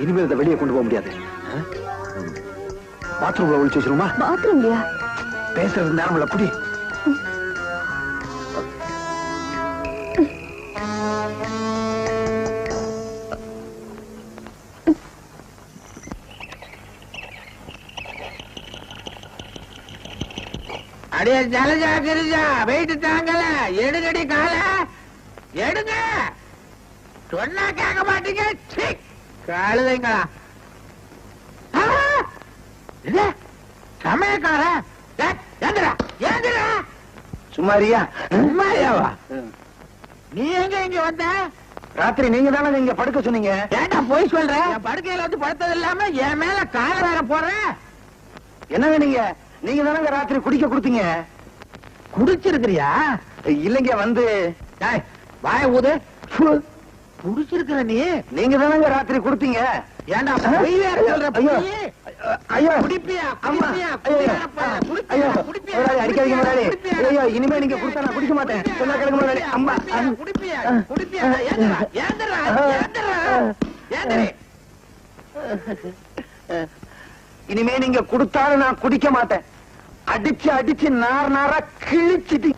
இனிமேல் இதை வெளியே கொண்டு போக முடியாது. பாத்ரூம்ல ஒழிச்சு வச்சிருமா? பாத்ரூம்லயா? பேசுறது நேரம் அப்படி. அடியே ஜலஜா கிரிஜா வெயிட்டு தாங்கல, எடுங்கடி கால எடுங்க. சொன்னா கேட்க மாட்டீங்க. கழுதைங்களா சமயக்கார சும்மாரியா? சும்மாரியாவா? நீ எங்க இங்க வந்த? ராத்திரி நீங்க தானே இங்க படுக்க சொன்னீங்க. ஏண்டா போய் சொல்ற? என் படுக்கையில வந்து படுத்தது இல்லாம என் மேல கால வேற போற. என்ன நீங்க நீங்க தானே ராத்திரி குடிக்க கொடுத்தீங்க. குடிச்சிருக்கிறியா? இல்லைங்க வந்து வாய ஊது. குடிச்சிருக்கிற நீ? நீங்க தானே ராத்திரி கொடுத்தீங்க. ஏண்டா பொய் வேற சொல்ற? ஐயோ குடிப்பியா? அடிக்காதீங்க முதலாளி. ஐயோ இனிமே நீங்க கொடுத்தா நான் குடிக்க மாட்டேன். சொன்னா கேளுங்க முதலாளி. அம்மா குடிப்பியா? குடிப்பியா? ஏந்திரா ஏந்திரா ஏந்திரா. இனிமே நீங்க கொடுத்தாலும் நான் குடிக்க மாட்டேன். அடிச்சு அடிச்சு நார் நாரா கிழிச்சிட்டு.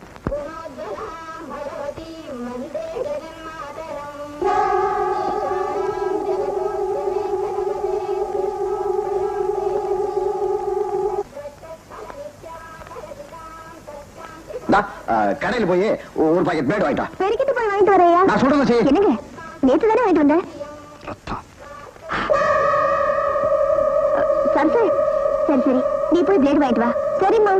கடையில் போய் ஒரு பாக்கெட் பிளேட் வாங்கிட்டா. பெருக்கிட்டு போய் வாங்கிட்டு வரையா? நான் சொல்றத செய்ய. என்னங்க நேற்று தானே வாங்கிட்டு வந்தேன். சரி சரி சரி நீ போய் பிளேட் வாங்கிட்டு வா. சரிம்மா.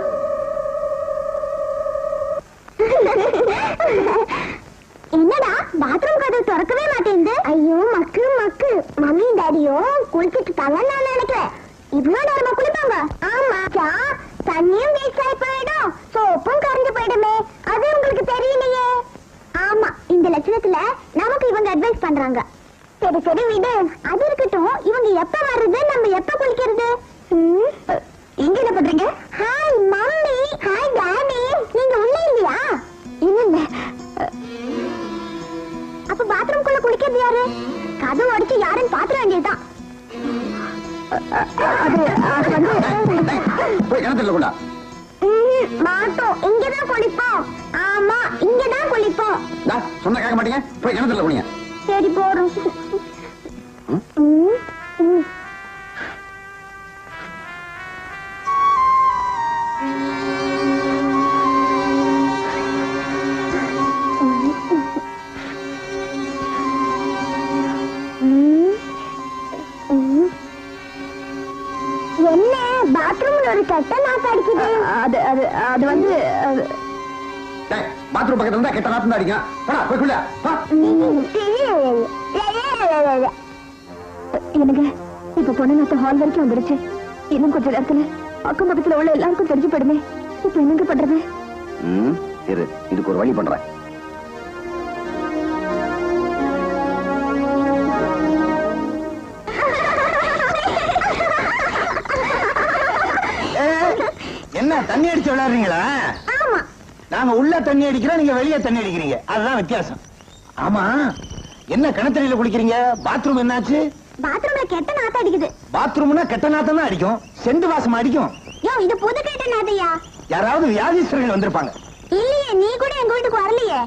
என்னடா பாத்ரூம் கதவு திறக்கவே மாட்டேங்குது? ஐயோ மக்கு மக்கு. மம்மியும் டாடியும் குளிச்சிட்டு நான் நினைக்கிறேன். இவ்வளவு நேரமா குளிப்பாங்க? ஆமா தண்ணியும் வேஸ்ட் ஆகி போயிடும், சோப்பும் கரைஞ்சு போயிடுமே. அது உங்களுக்கு தெரியலையே. ஆமா இந்த லட்சணத்துல நமக்கு இவங்க அட்வைஸ் பண்றாங்க. சரி சரி விடு, அது இருக்கட்டும். இவங்க எப்ப வர்றது, நம்ம எப்ப குளிக்கிறது? இங்க என்ன பண்றீங்க? Hi mummy. Hi daddy. நீங்க உள்ள இல்லையா? இல்ல. அப்ப பாத்ரூம்குள்ள குளிக்கிறது யாரு? கதவு அடிச்சு யாருன்னு பாத்துற வேண்டியதுதான். மாட்டோம், இங்கதான் குளிப்போம். ஆமா இங்கதான் குளிப்போம். சொன்ன கேட்க மாட்டீங்க. போய் கிணத்துல குளிங்க. சரி போறோம். என்ன பாத்ரூம்ல ஒரு கெட்ட நாக்கு அடிக்குது? அது வந்து பாத்ரூம் பக்கத்துல இருந்தா கெட்ட நாத்து அடிக்கும். எனக்கு இப்ப பொண்ணு நாத்து ஹால் வரைக்கும் வந்துருச்சு. இன்னும் கொஞ்ச நேரத்துல அக்கம் பக்கத்துல உள்ள எல்லாருக்கும் தெரிஞ்சு போயிடுமே. இப்ப என்னங்க பண்றது? இதுக்கு ஒரு வழி பண்றேன். என்ன தண்ணி அடிச்சு விளையாடுறீங்களா? ஆமா. நாங்க உள்ள தண்ணி அடிக்கிறோம், நீங்க வெளியே தண்ணி அடிக்கிறீங்க. அதுதான் வித்தியாசம். ஆமா என்ன கிணத்தடியில குளிக்கிறீங்க? பாத்ரூம் என்னாச்சு? பாத்ரூம்ல கெட்ட நாத்து அடிக்குது. பாத்ரூம்னா கெட்ட நாத்தம் தான் அடிக்கும். செண்டு வாசம் அடிக்கும். யோ இது புது கெட்ட நாத்தையா? யாராவது வியாதிஸ்தர்கள் வந்திருப்பாங்க. இல்லையே, நீ கூட எங்க வீட்டுக்கு வரலையே.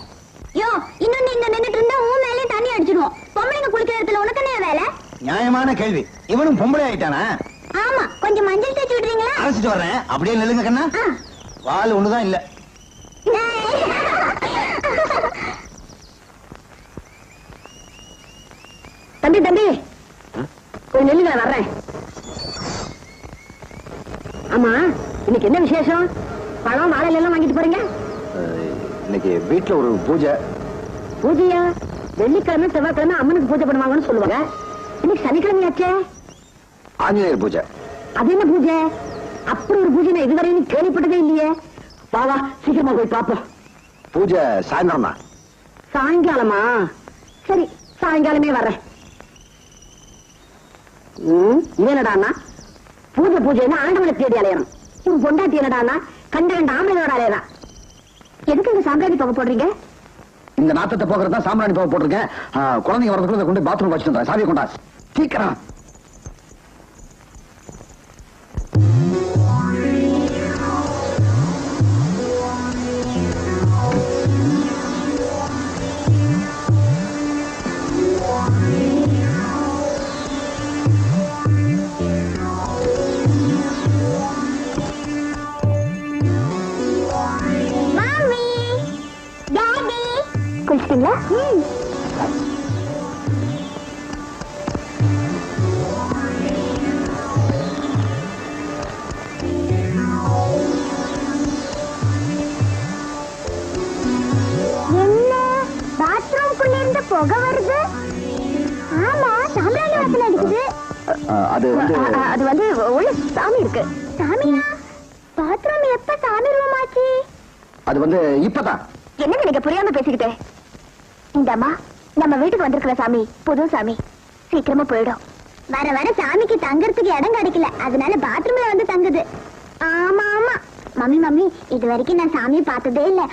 யோ இன்னொன்னு இங்க நின்னுட்டு இருந்தா உன் மேலே தண்ணி அடிச்சிடுவோம். பொம்பளைங்க குளிக்கிற இடத்துல உனக்கு என்ன வேலை? நியாயமான கேள்வி. இவனும் பொம்பளை ஆயிட்டானா? ஆமா. கொஞ்சம் மஞ்சள் தேய்ச்சி விடுறீங்களா? அழைச்சிட்டு வர்றேன். அப்படியே நில்லுங்க கண்ணா. வால் ஒண்ணுதான் இல்ல. தம்பி தம்பி கொஞ்சம் நெல்லுங்க, வர்றேன். ஆமா இன்னைக்கு என்ன விசேஷம்? பழம் வாழையில எல்லாம் வாங்கிட்டு போறீங்க? இன்னைக்கு வீட்டுல ஒரு பூஜை. பூஜையா? வெள்ளிக்கிழமை செவ்வாய்க்கிழமை அம்மனுக்கு பூஜை பண்ணுவாங்கன்னு சொல்லுவாங்க. இன்னைக்கு சனிக்கிழமையாச்சே. ஆஞ்சநேயர் பூஜை. அது என்ன பூஜை? அப்படி ஒரு பூஜை நான் இதுவரையும் கேள்விப்பட்டதே இல்லையே. வா சீக்கிரமா போய் பாப்போம். பூஜை சாயந்தரம் தான். சாயங்காலமா? சரி சாயங்காலமே வர்றேன். என்னடானா பூஜை பூஜைன்னா ஆண்டவனை தேடி அலையணும். உன் பொண்டாட்டி என்னடானா கண்ட ஆம்பளையோட அலையலாம். எதுக்கு இந்த சாம்பிராணி போக போடுறீங்க? இந்த நாத்தத்தை போக்குறதா சாம்பிராணி போக போட்டிருக்கேன். குழந்தைங்க வரதுக்குள்ள கொண்டு பாத்ரூம் வச்சுட்டு சாவியை கொண்டா சீக்கிரம். குளிச்சிட்டீங்களா? என்ன பாத்ரூம்குள்ள இருந்து புகை வருது? ஆமா, சாம்பிராணி வாசனை அடிக்குது. அது வந்து உள்ள சாமி இருக்கு. சாமியா? பாத்ரூம் எப்ப சாமி ரூம் ஆச்சு? அது வந்து இப்பதான். என்ன நீங்க புரியாம பேசிக்கிட்டே? இந்தம்மா, நம்ம வீட்டுக்கு வந்திருக்கிற சாமி புது சாமி, சீக்கிரமா போயிடும். வர வர சாமிக்கு தங்கறதுக்கு இடம் கிடைக்கல, அதனால பாத்ரூம்ல வந்து தங்குது. ஆமா ஆமா மம்மி, மம்மி இது வரைக்கும் நான் சாமி பார்த்ததே இல்ல.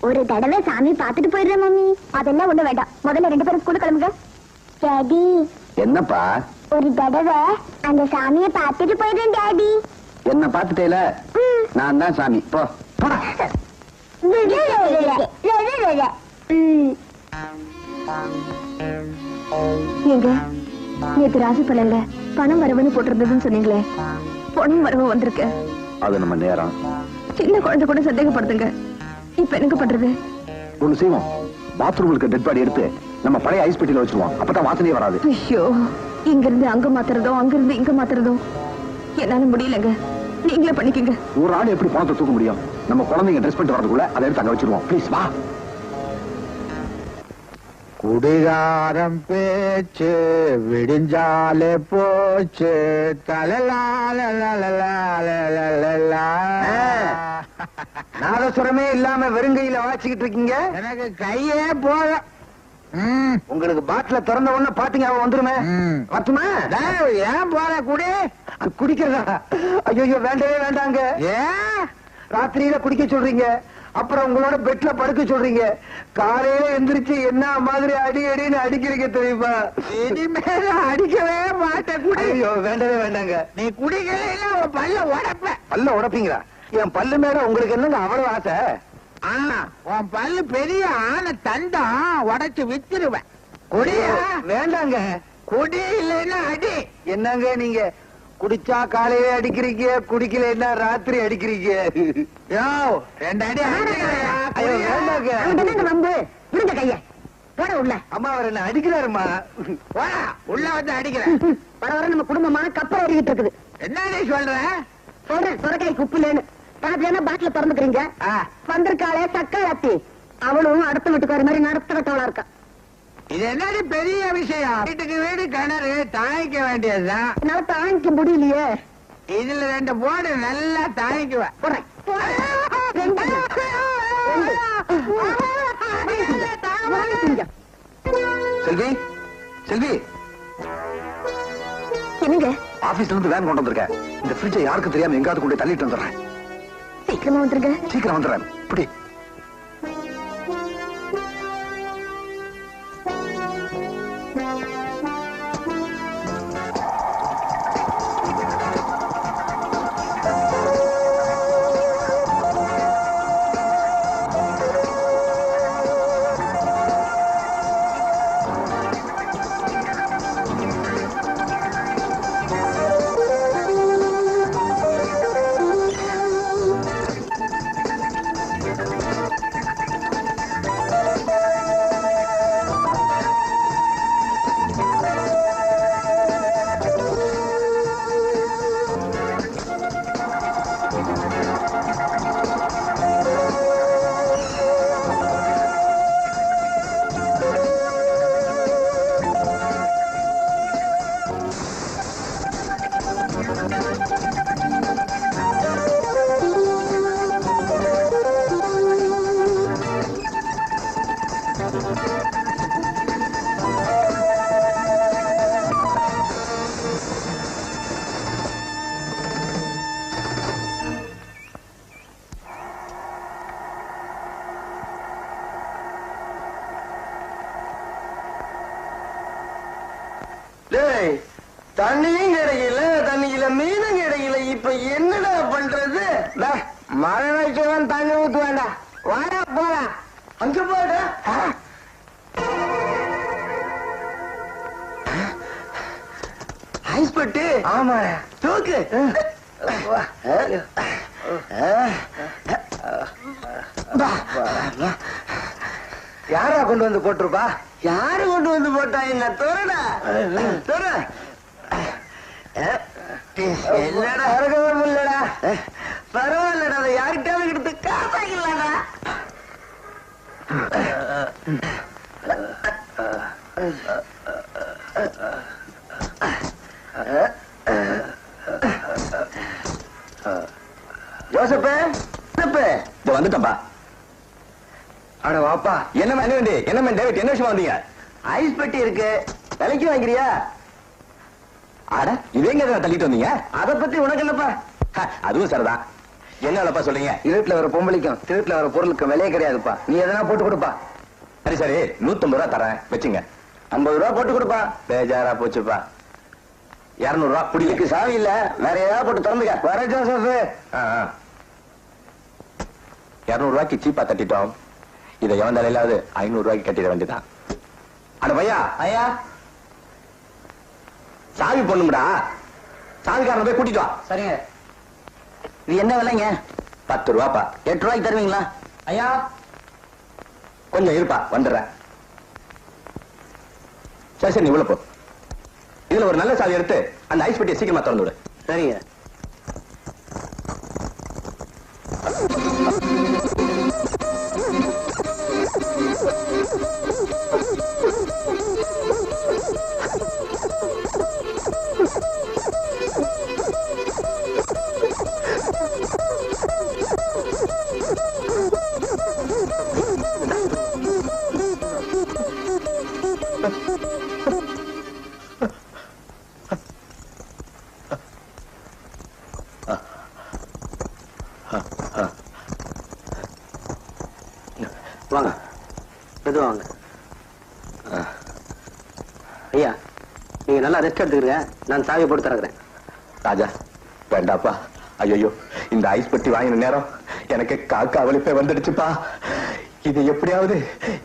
ஒரு தடவை சாமி பார்த்துட்டு போயிடுறேன் மம்மி. அதெல்லாம் ஒண்ணு வேண்டாம், முதல்ல 2 பேரும் ஸ்கூலுக்கு கிளம்புங்க. டாடி. என்னப்பா? ஒரு தடவை அந்த சாமியை பார்த்துட்டு போயிடுறேன் டாடி. என்ன பார்த்துட்டேல? நான் தான் சாமி. போ. ஏங்க, நேத்து ராசி பலன்ல பணம் வரவுன்னு போட்டிருந்ததுன்னு சொன்னீங்களே, பணம் வரவு வந்திருக்கு. அது நம்ம நேரம். சின்ன குழந்தை கூட சந்தேகப்படுதுங்க. இப்ப என்ன பண்றது? ஒண்ணு செய்வோம், பாத்ரூம்ல இருக்க டெட் பாடி எடுத்து நம்ம பழைய ஐஸ் பெட்டியில வச்சிருவோம். அப்பதான் வாசனையே வராது. ஐயோ, இங்க இருந்து அங்க மாத்துறதோ அங்க இருந்து இங்க மாத்துறதோ என்னால முடியலங்க. நீங்களே பண்ணிக்கங்க. ஒரு ஆள் எப்படி பணத்தை தூக்க முடியும்? நம்ம குழந்தைங்க ட்ரெஸ் பண்ணிட்டு வரதுக்குள்ள அதை எடுத்து அங்க வச்சிருவோம். ப்ளீஸ் வா. குடிகாரம் பேச்சு விடிஞ்சாலே போச்சு. நாதசுரமே இல்லாம வெறுங்கையில வாச்சிக்கிட்டு இருக்கீங்க. எனக்கு கையே போல. உங்களுக்கு பாட்டில திறந்த உடனே பாத்தீங்க அவன் வந்துருமே. பத்துமா? ஏன் போல குடி? குடிக்கிறதா? ஐயோ வேண்டவே வேண்டாங்க. ஏன் ராத்திரியில குடிக்க சொல்றீங்க, அப்புறம் உங்களோட பெட்ல படுக்க சொல்றீங்க, காலையில எந்திரிச்சு என்ன மாதிரி அடி அடின்னு அடிக்கிறீங்க தெரியுமா? இனிமேல அடிக்கவே மாட்டேன். குடி. ஐயோ வேண்டவே வேண்டாங்க. நீ குடிக்கலைன்னா உன் பல்ல உடைப்ப. பல்ல உடைப்பீங்களா? என் பல்லு மேல உங்களுக்கு என்னங்க அவ்வளவு ஆசை? உன் பல்லு பெரிய ஆன தண்டம் உடைச்சு வித்துருவேன். குடியா? வேண்டாங்க. குடி இல்லைன்னா அடி. என்னங்க நீங்க குடிச்சா காலையில அடிக்கிறீங்க, குடிக்கலைன்னா ராத்திரி அடிக்கிறீங்க. யோ 2 அடி ஐயோ வேண்டாங்க. வந்து விடுங்க கைய. போட உள்ள. அம்மா அவர் என்ன அடிக்கிறாருமா. உள்ள வந்து அடிக்கிறேன். வர வர நம்ம குடும்பமா கப்பல் ஏறிக்கிட்டு இருக்குது. என்ன நீ சொல்ற? சொல்றேன், சொரக்காய் குப்பிலேன்னு பாத்தியா பாட்டில திறந்துக்கிறீங்க. வந்திருக்காளே சக்காலத்தி, அவளும் அடுத்த வீட்டுக்கு மாதிரி நடத்த கட்டவளா இருக்கா. இது என்னடி பெரிய விஷயம்? வீட்டுக்கு வீடு கிணறு தாய்க்க வேண்டியதுதான். என்னால தாங்கிக்க முடியலையே. இதுல 2 போடு நல்லா தாய்க்குவேன். செல்வி, செல்வி, என்னங்க? ஆபீஸ்ல இருந்து வேன் கொண்டு வந்திருக்கேன். இந்த ஃப்ரிட்ஜை யாருக்கு தெரியாம எங்காவது கொண்டு தள்ளிட்டு வந்துடுறேன். சீக்கிரமா வந்துருங்க. சீக்கிரம் வந்துடுறேன். இப்படி தண்ணியும் கிடைக்கல, தண்ணியில மீனும் கிடைக்கல. இப்ப என்னடா பண்றது? மழை வச்சுதான் தண்ணி ஊத்து வேண்டாம். வாடா போலாம். அங்க போட ஐஸ் பட்டு. ஆமா தூக்கு. யாரா கொண்டு வந்து போட்டிருப்பா? யாரு கொண்டு வந்து போட்டா? என்ன தோறடா தோற. என்னடா அரகம் இல்லடா. பரவாயில்லடா, அதை யார்கிட்டாவது எடுத்து காப்பாக்கலாடா. ஜோசப்பே வந்துட்டப்பா. அட வாப்பா. என்ன வேண்டி என்ன டேவிட், என்ன விஷயம் வந்தீங்க? ஐஸ் பெட்டி இருக்கு, விலைக்கு வாங்கிறியா? அட இதேங்க தள்ளிட்டு வந்தீங்க. அதை பத்தி உனக்கு என்னப்பா? அதுவும் சரிதான். என்னப்பா சொல்றீங்க? இருட்டுல வர பொம்பளைக்கும் திருட்டுல வர பொருளுக்கும் விலையே கிடையாதுப்பா. நீ எதனா போட்டு கொடுப்பா. சரி சரி, 150 ரூபா தரேன் வச்சுங்க. 50 ரூபா போட்டு கொடுப்பா. பேஜாரா போச்சுப்பா. 200 ரூபா குடிக்கு சாவி இல்ல, வேற ஏதாவது போட்டு திறந்துக்க. வர ஜோசப். 200 ரூபாய்க்கு சீப்பா தட்டிட்டோம். இதை எவன் தலையிலாவது 500 ரூபாய்க்கு கட்டிட வேண்டியதான். அட பையா, ஐயா சாவி பொண்ணுடா. சாவிக்காரன் போய் கூட்டிட்டு வா. சரிங்க. இது என்ன விலைங்க? 10 ரூபாப்பா. 8 ரூபாய்க்கு தருவீங்களா? ஐயா கொஞ்சம் இருப்பா, வந்துடுறேன். சரி சரி, நீ உள்ள போ. இதுல ஒரு நல்ல சாவி எடுத்து அந்த ஐஸ் பெட்டியை சீக்கிரமா திறந்து விடு. சரிங்க. வாங்க வாங்க. ஐயா நீங்க நல்லா ரெஸ்ட் எடுத்துக்கிறீங்க, நான் சாவியை போட்டு தரக்கிறேன். ராஜா வேண்டாப்பா. ஐயோ, இந்த ஐஸ் பெட்டி வாங்கின நேரம் எனக்கு காக்கா வலிப்பே வந்துடுச்சுப்பா. இது எப்படியாவது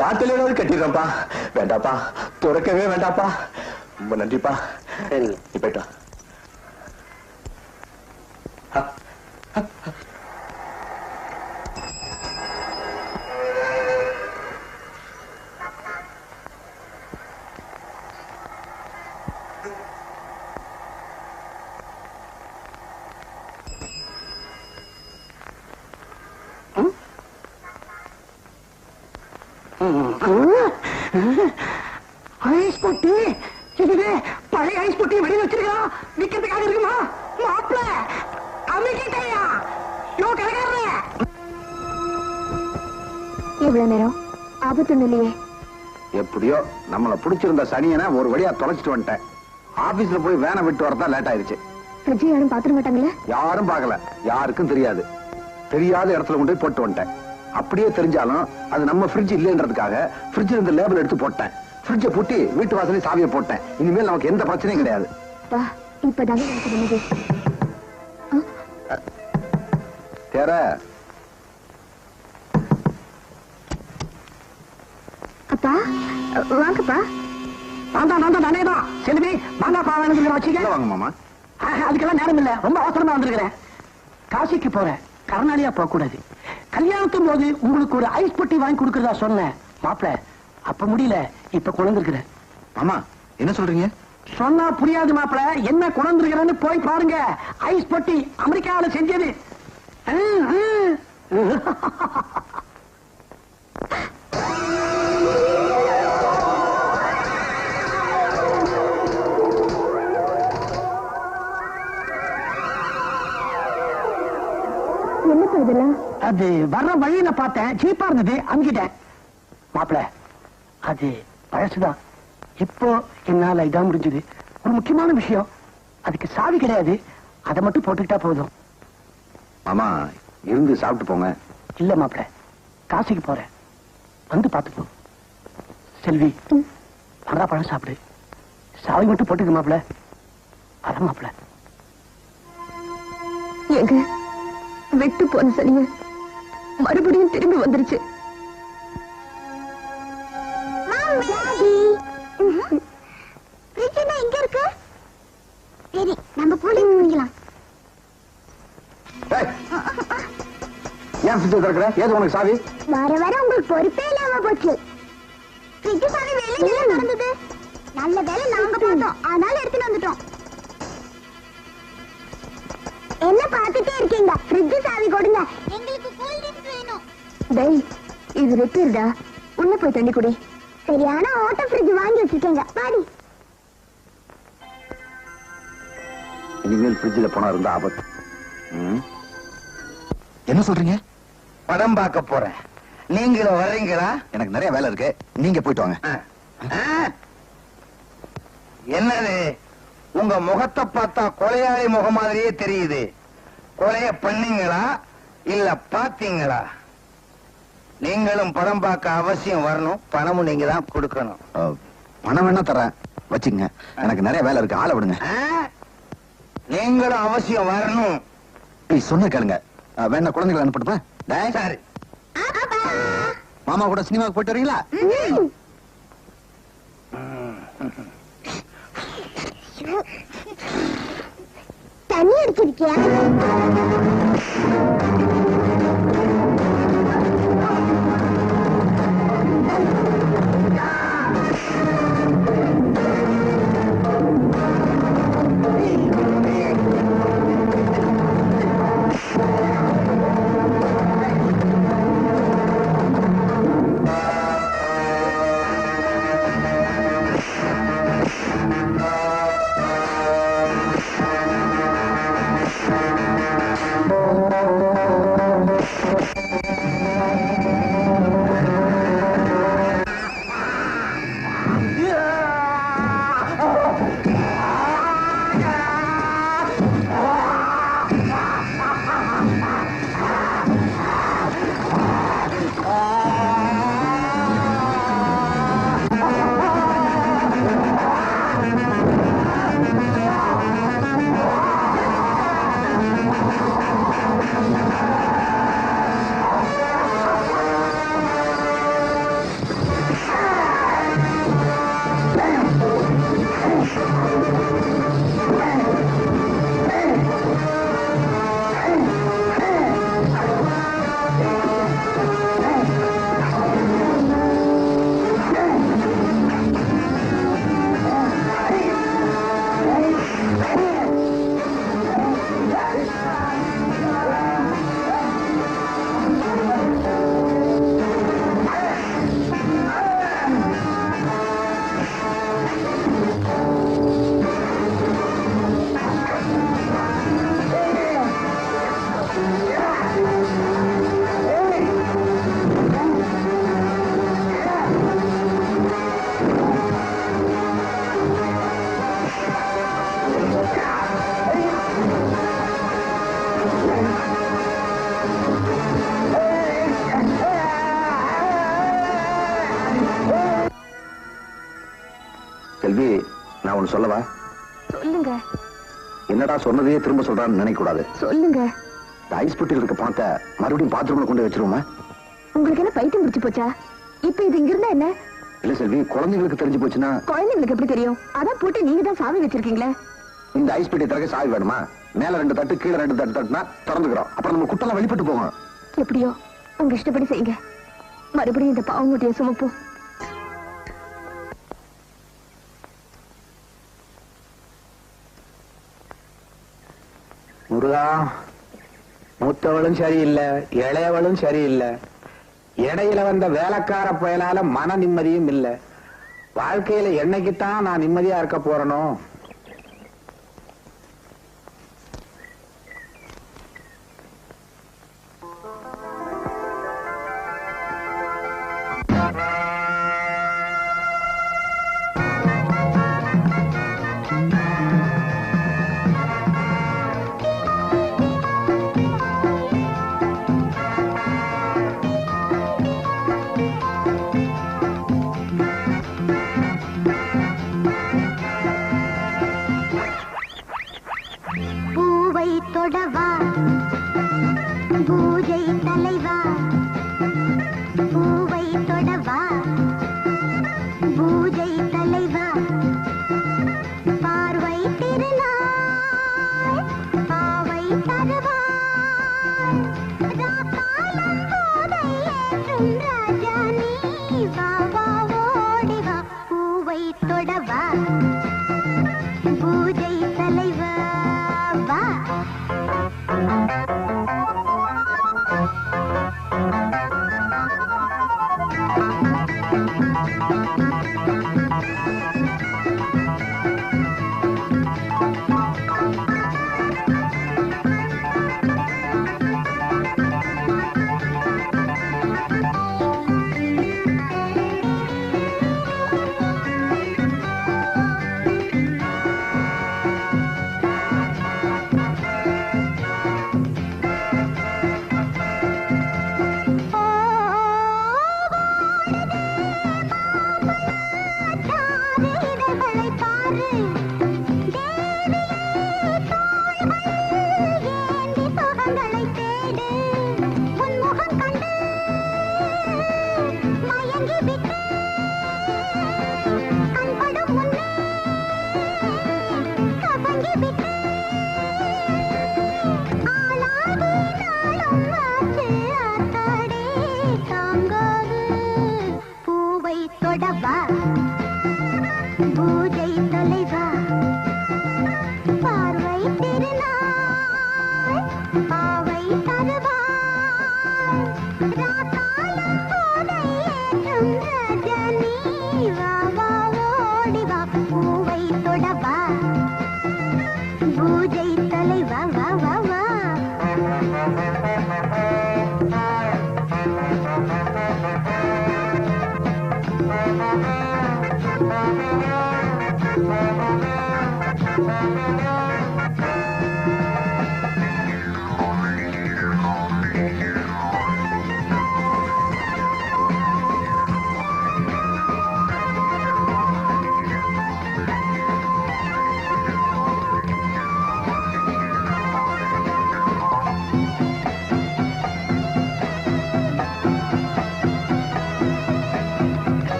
யாத்திரையாவது கட்டிடுறேன்ப்பா. வேண்டாப்பா, துறக்கவே வேண்டாப்பா. ரொம்ப நன்றிப்பா. சரிங்க, நீ போயிட்டு வா. ஐஸ் பொட்டி இதுவே பழைய ஐஸ் பொட்டி வெளியே வச்சிருக்கோம். விக்கிறதுக்காக இருக்குமா? மாப்பிள அமைக்கிட்டயா? யோ கடைக்காரரே, இவ்வளவு நேரம் ஆபத்து இல்லையே. எப்படியோ நம்மள பிடிச்சிருந்த சனியனை ஒரு வழியா தொலைச்சிட்டு வந்துட்டேன். ஆபீஸ்ல போய் வேனை விட்டு வரதான் லேட் ஆயிடுச்சு. ஃப்ரிட்ஜ் யாரும் பாத்துட மாட்டாங்களே? யாரும் பார்க்கல, யாருக்கும் தெரியாது. தெரியாத இடத்துல கொண்டு போய் போட்டு வந்துட்டேன். அப்படியே தெரிஞ்சாலும் அது நம்ம ஃப்ரிட்ஜ் இல்லைன்றதுக்காக ஃப்ரிட்ஜ் இருந்த லேபிள் எடுத்து போட்டேன். ஃப்ரிட்ஜை பூட்டி வீட்டு வாசலே சாவியை போட்டேன். இனிமேல் நமக்கு எந்த பிரச்சனையும் கிடையாது. இப்பதாங்க எனக்கு நிம்மதி. தேர அப்பா வாங்கப்பா. நான் தானேதான் செல்வி மாங்காப்பா வேணுங்கிற வச்சுக்க. வாங்க மாமா. அதுக்கெல்லாம் நேரம் இல்ல, ரொம்ப அவசரமா வந்திருக்கிறேன். காசிக்கு போறேன், கர்நாடகா போக கூடாது. கல்யாணத்தும் போது உங்களுக்கு ஒரு ஐஸ் பெட்டி வாங்கி கொடுக்கறதா சொன்னேன் மாப்பிள. அப்ப முடியல, இப்ப குழந்திருக்கிறேன். மாமா என்ன சொல்றீங்க? சொன்னா புரியாது மாப்பிள. என்ன குழந்திருக்கிறேன்னு போய் பாருங்க. ஐஸ் பெட்டி அமெரிக்காவில செஞ்சது. என்னப்பா இதெல்லாம்? அது வர்ற வழியில பார்த்தேன், சீப்பா இருந்தது, அங்கிட்டேன். மாப்பிள அது பழசுதான். இப்போ என்னால இதான் முடிஞ்சது. ஒரு முக்கியமான விஷயம், அதுக்கு சாவி கிடையாது. அதை மட்டும் போட்டுக்கிட்டா போதும். மாமா இருந்து சாப்பிட்டு போங்க. இல்ல மாப்பிள, காசிக்கு போறேன், வந்து பார்த்துப்போம். செல்வி மாங்காய் பழம் சாப்பிடு. சாவி மட்டும் போட்டுக்க மாப்பிள. வர மாப்பிள. எங்க விட்டு போன சனிய மறுபடியும் திரும்பி வந்துருச்சு. எங்க இருக்கு? சரி, நம்ம போலீஸ் பண்ணிக்கலாம். ஏன் ஃப்ரிட்ஜ் திறக்கிற? ஏது உனக்கு சாவி? வர வர உங்களுக்கு பொறுப்பே இல்லாம போச்சு. ஃப்ரிட்ஜ் சாவி வேலை நடந்தது. நல்ல வேலை நாங்க பார்த்தோம், அதனால எடுத்துட்டு வந்துட்டோம். என்ன பார்த்துட்டே இருக்கீங்க? ஃப்ரிட்ஜ் சாவி கொடுங்க. எங்களுக்கு கூல் ட்ரிங்க்ஸ் வேணும். டேய், இது ரிப்பேர்டா. உள்ள போய் தண்ணி குடி. சரியான ஓட்ட ஃப்ரிட்ஜ் வாங்கி வச்சிருக்கீங்க. பாடி. இனிமேல் ஃப்ரிட்ஜில் போனா இருந்தா ஆபத்து. என்ன சொல்றீங்க? படம் பார்க்க போறேன். நீங்களும் வர்றீங்களா? எனக்கு நிறைய வேலை இருக்கு, நீங்க போயிட்டு வாங்க. என்னது, உங்க முகத்தை பார்த்தா கொலையாளி முகம் மாதிரியே தெரியுது. கொலைய பண்ணீங்களா இல்ல பாத்தீங்களா? நீங்களும் படம் பார்க்க அவசியம் வரணும். பணமும் நீங்க தான் கொடுக்கணும். பணம் வேணா தரேன், வச்சுங்க. எனக்கு நிறைய வேலை இருக்கு, ஆளை விடுங்க. நீங்களும் அவசியம் வரணும். சொன்ன கேளுங்க. வேணா குழந்தைகளை அனுப்பிட்டுமா? சரி. மாமா கூட சினிமாவுக்கு போயிட்டு வரீங்களா? தண்ணி அடிச்சிருக்கியா? செல்வி, நான் ஒண்ணு சொல்லவா? சொல்லுங்க. என்னடா சொன்னதையே திரும்ப சொல்றான்னு நினைக்க கூடாது. சொல்லுங்க. ஐஸ் பெட்டியில் இருக்க பணத்தை மறுபடியும் பாத்ரூம்ல கொண்டு வச்சிருவோமா? உங்களுக்கு என்ன பைத்தியம் பிடிச்சு போச்சா? இப்ப இது இங்க இருந்தா என்ன? இல்ல செல்வி, குழந்தைங்களுக்கு தெரிஞ்சு போச்சுன்னா. குழந்தைங்களுக்கு எப்படி தெரியும்? அதான் போட்டு நீங்க தான் சாவி வச்சிருக்கீங்களே. இந்த ஐஸ் பெட்டி திறக்க சாவி வேணுமா? மேல 2 தட்டு, கீழே 2 தட்டு தட்டுனா திறந்துக்கிறோம். அப்புறம் நம்ம குட்டெல்லாம் வெளிப்பட்டு போகும். எப்படியோ உங்க இஷ்டப்படி செய்யுங்க. மறுபடியும் இந்த பாவமுட்டிய சுமப்போம். முருகா, மூத்தவளும் சரியில்லை, இளையவளும் சரியில்லை. இடையில வந்த வேலைக்கார பயலால மன நிம்மதியும் இல்லை. வாழ்க்கையில என்னைக்குத்தான் நான் நிம்மதியா இருக்க போறனோ? தலைவா பூவை தொடவா பூஜை தலைவா பார்வை திருநாள் பாவை தருவாய் ராக்காலம் போதை ஏற்றும் ராஜா நீ வா வா ஓடி வா பூவை தொடவா பூஜை தலைவா வா பூஜை தலைவா பார்வை திருநாள் பாவை தருவாய் ராக்காலம் போதை ஏற்றும் ராஜா நீ வா வா ஓடி வா பூவை தொடவா பூஜை தலைவா வா வா வா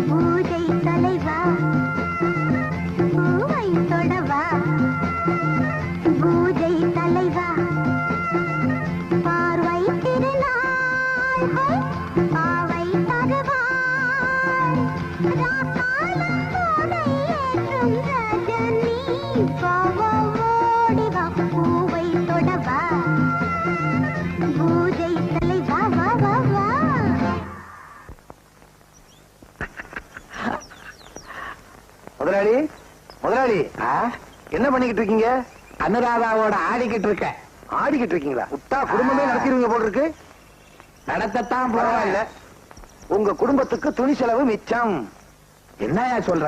பூஜை தலைவா பூவை தொடவா பூஜை தலைவா பார்வை திருநாள் பாவை தருவாய் ராக்காலம் போதை ஏற்றும் ராஜா நீ வா வா ஓடி வா பூவை தொடவா பூஜை தலைவா வா வா வா முதலாளி முதலாளி என்ன பண்ணிக்கிட்டு இருக்கீங்க? அனுராதாவோட ஆடிக்கிட்டு இருக்க. ஆடிக்கிட்டு இருக்கீங்களா? விட்டா குடும்பமே நடத்திடுவீங்க போல இருக்கு. நடத்தத்தான் பரவாயில்ல, உங்க குடும்பத்துக்கு துணி செலவு மிச்சம். என்னயா சொல்ற?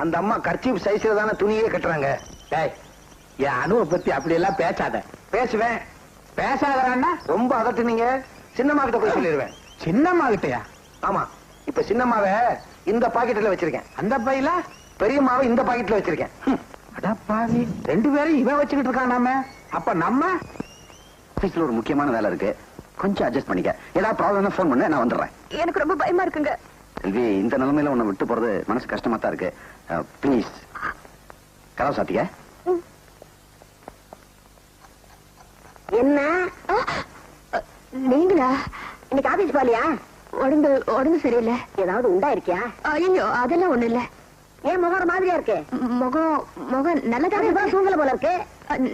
அந்த அம்மா கர்ச்சீப் சைஸ்ல தானே துணியே கட்டுறாங்க. டேய், என் அனுவை பத்தி அப்படி எல்லாம் பேசாத. பேசுவேன். பேசாதறான்னா ரொம்ப அதட்டுனீங்க. சின்னம்மா கிட்ட போய் சொல்லிடுவேன். சின்னம்மா கிட்டயா? ஆமா, இப்ப சின்னம்மாவை இந்த பாக்கெட்ல வச்சிருக்கேன். அந்த பையில பெரியம்மாவை இந்த பாக்கெட்ல வச்சிருக்கேன். அடப்பாவி, ரெண்டு பேரும் இவன் வச்சுக்கிட்டு இருக்கானாமே. அப்ப நம்ம ஆபீஸ்ல ஒரு முக்கியமான வேலை இருக்கு, கொஞ்சம் அட்ஜஸ்ட் பண்ணிக்க. ஏதாவது ப்ராப்ளம் ஃபோன் பண்ண, நான் வந்துடுறேன். எனக்கு ரொம்ப பயமா இருக்குங்க. செல்வி, இந்த நிலைமையில உன்னை விட்டு போறது மனசு கஷ்டமா தான் இருக்கு. ப்ளீஸ் கதவு சாத்திக்க. என்ன நீங்களா? இன்னைக்கு ஆபீஸ் போலியா? உடம்பு சரியில்லை. ஏதாவது உண்டா இருக்கியா? ஐயோ, அதெல்லாம் ஒண்ணு இல்ல. ஏன் முகம் மாதிரியா இருக்கு? முகம் நல்லதா தூங்கல போல இருக்கு.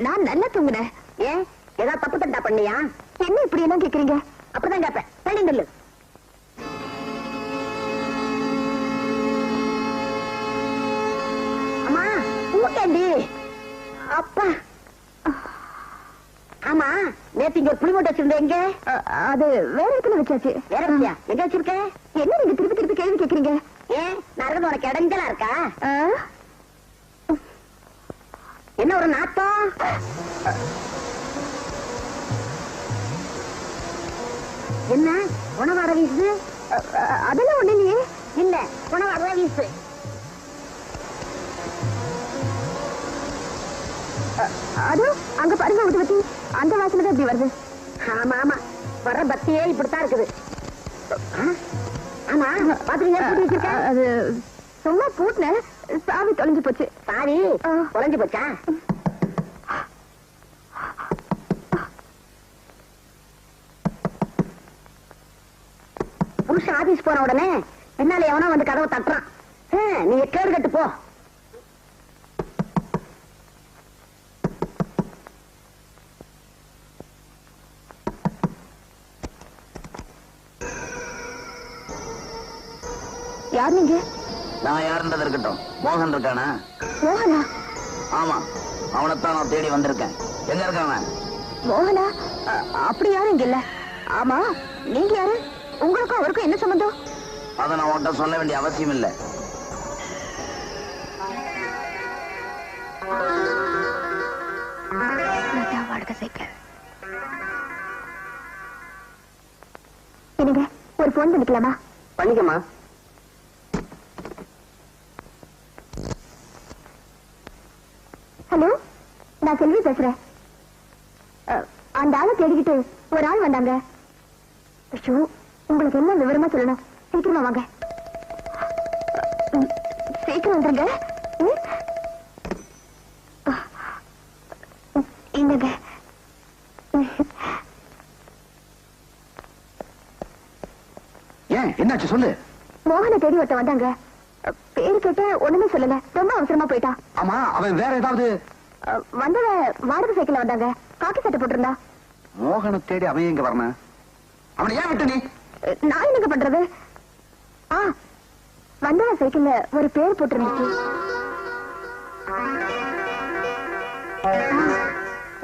நான் நல்லா தூங்குனேன். ஏன் ஏதாவது தப்பு தண்டா பண்ணியா? என்ன இப்படி எல்லாம் கேக்குறீங்க? அப்படிதான் கேட்பேன். தள்ளிண்டல்லு. போட்டேன்டி. அப்பா. ஆமா, நேத்து இங்க புளி மூட்டை வச்சிருந்தேன். எங்க? அது வேற இடத்துல வச்சாச்சு. வேற வச்சியா? எங்க வச்சிருக்க? என்ன நீங்க திருப்பி திருப்பி கேள்வி கேக்குறீங்க? ஏன் நரகம் உனக்கு இடைஞ்சலா இருக்கா? என்ன ஒரு நாத்தம்? என்ன உணவாட வீசு? அதெல்லாம் ஒண்ணு இல்லையே. இல்ல, உணவாட வீசு. அது அங்க பாருங்க ஊதுபத்தி, அந்த வாசனை தான் இப்படி வருது. ஆமா ஆமா, வர்ற பக்தியே இப்படித்தான் இருக்குது. ஆமா, பாத்துறீங்க பூட்டி வச்சிருக்க? அது சும்மா பூட்டின, சாவி தொலைஞ்சு போச்சு. சாவி தொலைஞ்சு போச்சா? புருஷன் ஆபீஸ் போன உடனே பின்னால எவனோ வந்து கதவை தட்டுறான். நீங்க கேடு கட்டு போ. யார் நீங்க? நான் யாருன்றது இருக்கட்டும். மோகன் இருக்கானா? மோகனா? ஆமா, அவனைத்தான் நான் தேடி வந்திருக்கேன். எங்க இருக்கான்? மோகனா? அப்படி யாரும் இங்க இல்ல. ஆமா, நீங்க யாரு? உங்களுக்கும் அவருக்கும் என்ன சம்பந்தம்? அதை நான் உன்கிட்ட சொல்ல வேண்டிய அவசியம் இல்லை. வாடகை சைக்கிள். என்னங்க, ஒரு போன் பண்ணிக்கலாமா? பண்ணிக்கமா. ஹலோ, நான் செல்வி பேசுறேன். அந்த ஆளை தேடிக்கிட்டு ஒரு ஆள் வந்தாங்க. ஐயோ, உங்களுக்கு என்ன விவரமா சொல்லணும்? சீக்கிரமா வாங்க. சீக்கிரம் வந்துருங்க. இந்தங்க. ஏன் என்னாச்சு சொல்லு. மோகனை தேடி ஒருத்த வந்தாங்க. பேரு கேட்ட ஒண்ணுமே சொல்லல, ரொம்ப அவசரமா போயிட்டா. ஆமா, அவன் வேற ஏதாவது? வந்தவ வாடகை சைக்கிள்ல வந்தாங்க, காக்கி சட்டை போட்டிருந்தா. மோகனை தேடி அவன் எங்க வரணும்? அவனை ஏன் விட்டு நீ? நான் என்னங்க பண்றது? வந்தவ சைக்கிள்ல ஒரு பேர் போட்டிருந்துச்சு.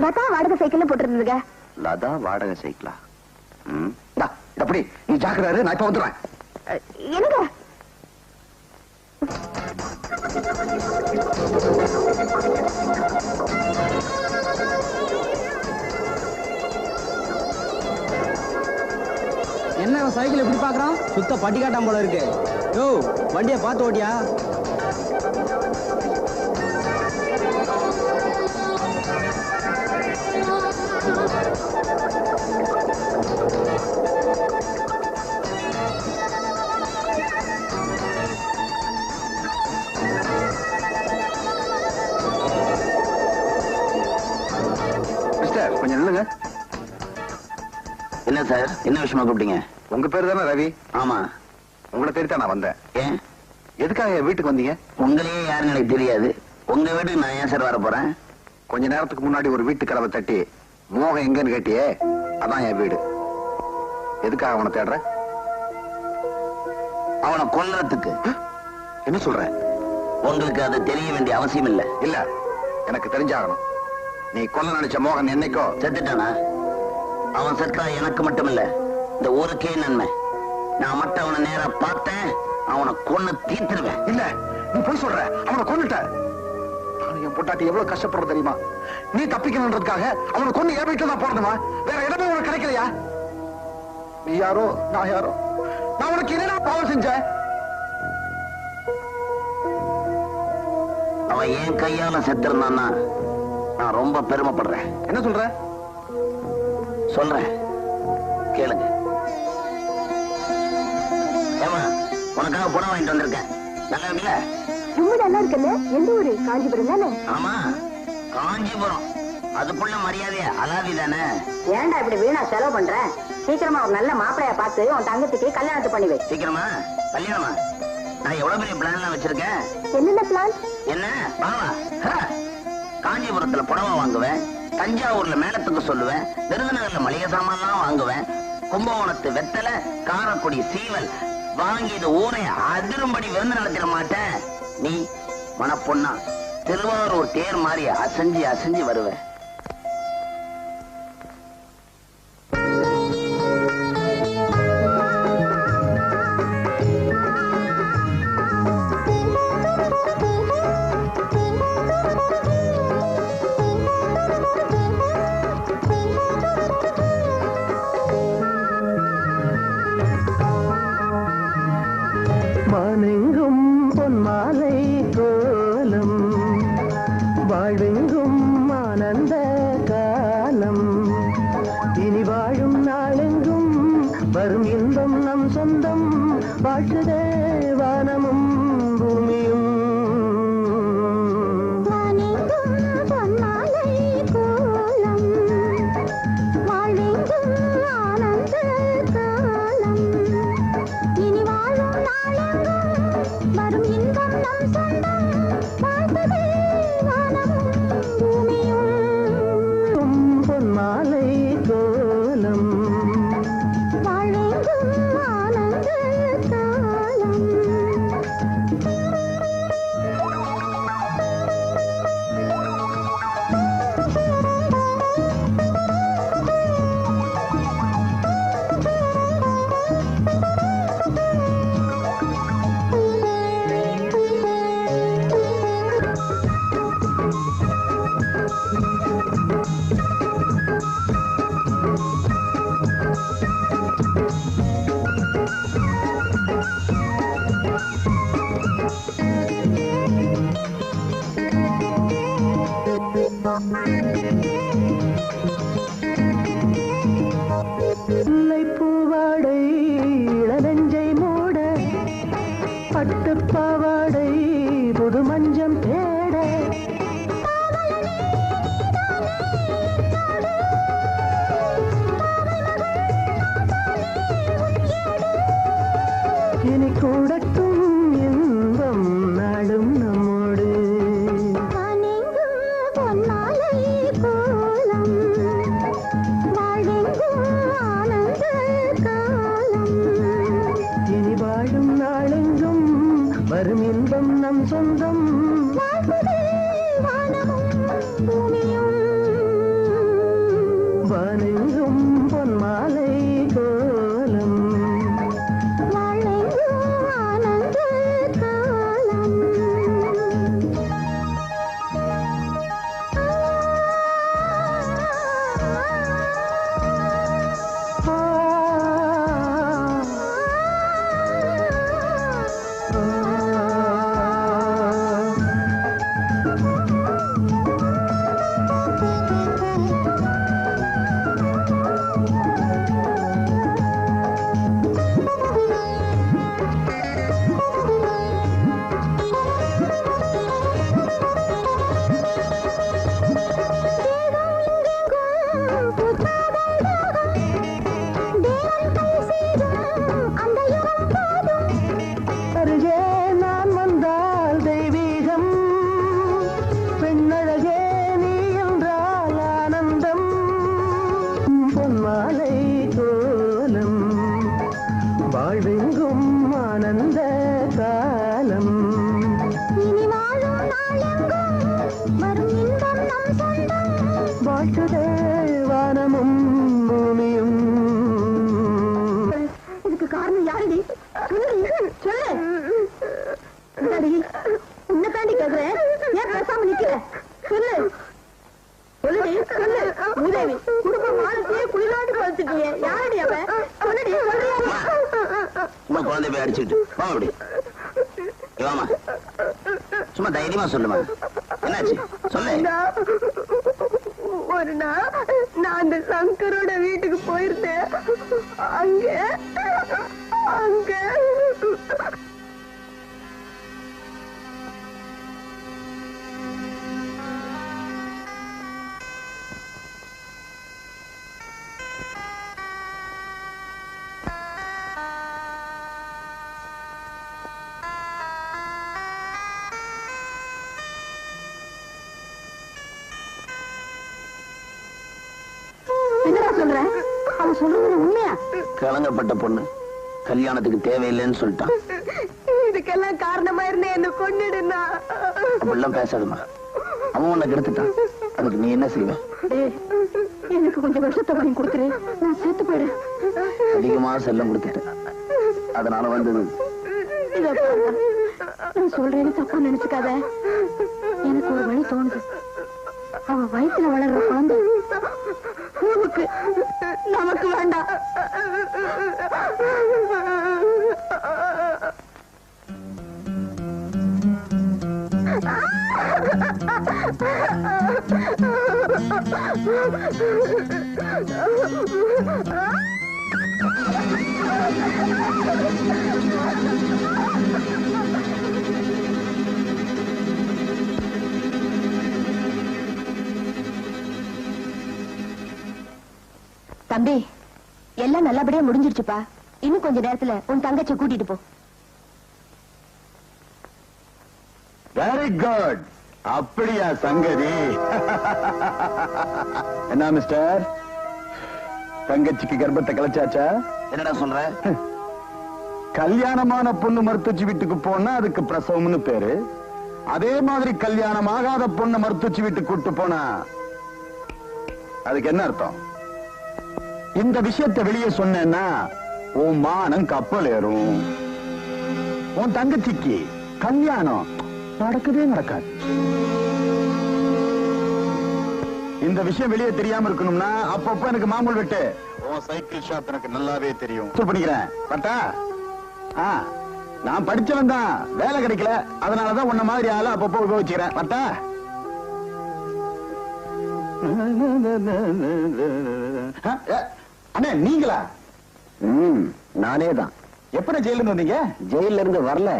லதா வாடகை சைக்கிள்ல போட்டிருந்ததுங்க. லதா வாடகை சைக்கிளா? அப்படி நீ ஜாக்கிரதை, நான் இப்ப வந்துடுறேன். என்னங்க? என்ன சைக்கிள் எப்படி பாக்குறான்? சுத்த பட்டிக்காட்டான் போல இருக்கு. யோ, வண்டியை பார்த்து ஓட்டியா? மிஸ்டர், கொஞ்சம் நில்லுங்க. என்ன சார், என்ன விஷயமா கூப்பிட்டீங்க? உங்க பேரு தானே ரவி? ஆமா. உங்களை தேடித்தான் நான் வந்தேன். ஏன்? எதுக்காக என் வீட்டுக்கு வந்தீங்க? உங்களையே யாருன்னு எனக்கு தெரியாது. உங்க வீட்டுக்கு நான் ஏன் சார் வர போறேன்? கொஞ்ச நேரத்துக்கு முன்னாடி ஒரு வீட்டு கதவை தட்டி மோகம் எங்கன்னு கேட்டியே, அதான் என் வீடு. எதுக்காக அவனை தேடுற? அவனை கொல்றதுக்கு. என்ன சொல்ற? உங்களுக்கு அது தெரிய வேண்டிய அவசியம் இல்ல. இல்ல, எனக்கு தெரிஞ்சாகணும். நீ கொல்ல நினைச்ச மோகன் என்னைக்கோ செத்துட்டானா? அவன் செத்தா எனக்கு மட்டும் இல்ல, இந்த ஊருக்கே நன்மை. நான் மட்டும் அவனை நேரா பார்த்தேன், அவனை கொன்னு தீர்த்துருவேன். இல்ல, நீ போய் சொல்ற. அவனை கொன்னுட்ட. நான் என் பொட்டாட்டி எவ்வளவு கஷ்டப்படுற தெரியுமா? நீ தப்பிக்கணுன்றதுக்காக அவனை கொண்டு என் வீட்டுல தான் போடணுமா? வேற இடமே உனக்கு கிடைக்கலையா? நீ யாரோ நான் யாரோ? நான் உனக்கு என்னடா பாவம் செஞ்சேன்? அவன் என் கையால செத்திருந்தான்னா நான் ரொம்ப பெருமைப்படுறேன். என்ன சொல்ற? சொல்றேன், கேளுங்க. ஏமா, உனக்காக புடவை வாங்கிட்டு வந்திருக்கேன். நல்லா இருக்குல்ல? ரொம்ப நல்லா இருக்குல்ல? எந்த ஊரு? காஞ்சிபுரம் தானே? ஆமா, காஞ்சிபுரம். அதுக்குள்ள மரியாதையா அலாதி தானே? ஏன்டா இப்படி வீணா செலவு பண்ற? சீக்கிரமா ஒரு நல்ல மாப்பிளைய பார்த்து உன் தங்கத்துக்கு கல்யாணத்தை பண்ணி வை. சீக்கிரமா கல்யாணமா? நான் எவ்வளவு பெரிய பிளான் எல்லாம் வச்சிருக்கேன். என்னென்ன பிளான்? என்ன பாவா? காஞ்சிபுரத்துல புடவை வாங்குவேன், தஞ்சாவூர்ல மேளத்துக்கு சொல்லுவேன், விருதுநகர்ல மளிகை சாமான்லாம் வாங்குவேன், கும்பகோணத்து வெத்தலை, காரக்குடி சீவல் வாங்கி இது ஊரை அதிரும்படி விருந்து நடத்திட மாட்டேன். நீ மனப்பொண்ணா திருவாரூர் தேர் மாதிரி அசைஞ்சு அசைஞ்சு வருவேன். வானெங்கும் பொன்மாலை கோலம், வாழ்வெங்கும் ஆனந்த காலம், இனி வாழும் நாளெங்கும் வரும் இன்பம் நம் சொந்தம், வாழ்த்துதே வானமும் பூமியும். பூவாடை இளநெஞ்சை மூட, பட்டுப்பாவாடை புது மஞ்சம் தேட, இனி கூடட்டும் இன்பம் நாடும் நம்மோடு. இனி வாழும் நாளெங்கும் வரும் இன்பம் நம் சொந்தம், வானெங்கும் பொன்மாலை கோலம். வாழ்வெங்கும் ஆனந்த காலம், இனி வாழும் நாளெங்கும் வரும் இன்பம் நம் சொந்தம், வாழ்த்துதே வானமும் பூமியும். இதுக்கு காரணம் யாருடி? சொல்லு. உன்னை தாண்டி கேக்குறேன், ஏன் பேசாம நிக்கிற? சொல்லு சொல்லுடி, சொல்லு. உதவி குடும்ப மானத்தையே குளிராட்டு படுத்துட்டியே, யாரடி அவன்? சொல்லுடி, சொல்றியா? சும்மா குழந்தை போய் அடிச்சுட்டு வா. அப்படி வாமா, சும்மா தைரியமா சொல்லுமா, என்னாச்சு சொல்லு. ஒரு நாள் நான் அந்த சங்கரோட வீட்டுக்கு போயிருந்தேன். அங்க சொல்றேன், அவன் சொல்றது உண்மையா? கலங்கப்பட்ட பொண்ணு கல்யாணத்துக்கு தேவையில்லைன்னு சொல்லிட்டான். இதுக்கெல்லாம் காரணமா இருந்தே என்ன கொன்னுடுனா. அப்படிலாம் பேசாதுமா. அவன் உன்னை கெடுத்துட்டான், அதுக்கு நீ என்ன செய்வ? எனக்கு கொஞ்சம் விஷத்தை வாங்கி கொடுத்துரு, நான் சேர்த்து போயிடுறேன். அதிகமா செல்லம் கொடுத்துட்டேன், அதனால வந்தது. நான் சொல்றேன்னு தப்பா நினைச்சுக்காத. எனக்கு ஒரு வழி தோணுது. அவ வயிற்றுல வளர்ற குழந்தை நமக்கு வேண்டாம். தம்பி, எல்லாம் நல்லபடியா முடிஞ்சிருச்சுப்பா. இன்னும் கொஞ்ச நேரத்துல உன் தங்கச்சி கூட்டிட்டு போ. Very good. அப்படியா சங்கதி? என்ன மிஸ்டர், தங்கச்சிக்கு கர்ப்பத்தை கலைச்சாச்சா? என்னடா சொல்ற? கல்யாணமான பொண்ணு மருத்துவச்சி வீட்டுக்கு போனா அதுக்கு பிரசவம்னு பேரு. அதே மாதிரி கல்யாணம் ஆகாத பொண்ணு மருத்துவச்சி வீட்டுக்கு கூட்டு போனா அதுக்கு என்ன அர்த்தம்? இந்த விஷயத்தை வெளியே சொன்னேன்னா உன் மானம் கப்பல் ஏறும். உன் தங்கச்சிக்கு கல்யாணம் நடக்கவே நடக்காது. இந்த விஷயம் வெளியே தெரியாம இருக்கணும்னா அப்பப்ப எனக்கு மாமூல் வெட்டு. உன் சைக்கிள் ஷாப் எனக்கு நல்லாவே தெரியும். பண்ணிக்கிறேன் பட்டா. நான் படிச்சவன் தான், வேலை கிடைக்கல, அதனாலதான் உன்ன மாதிரி ஆள அப்பப்போ உபயோகிச்சுக்கிறேன் பட்டா. அண்ணே நீங்களா? நானே தான். எப்ப ஜெயில இருந்து வந்தீங்க? ஜெயில இருந்து வரல,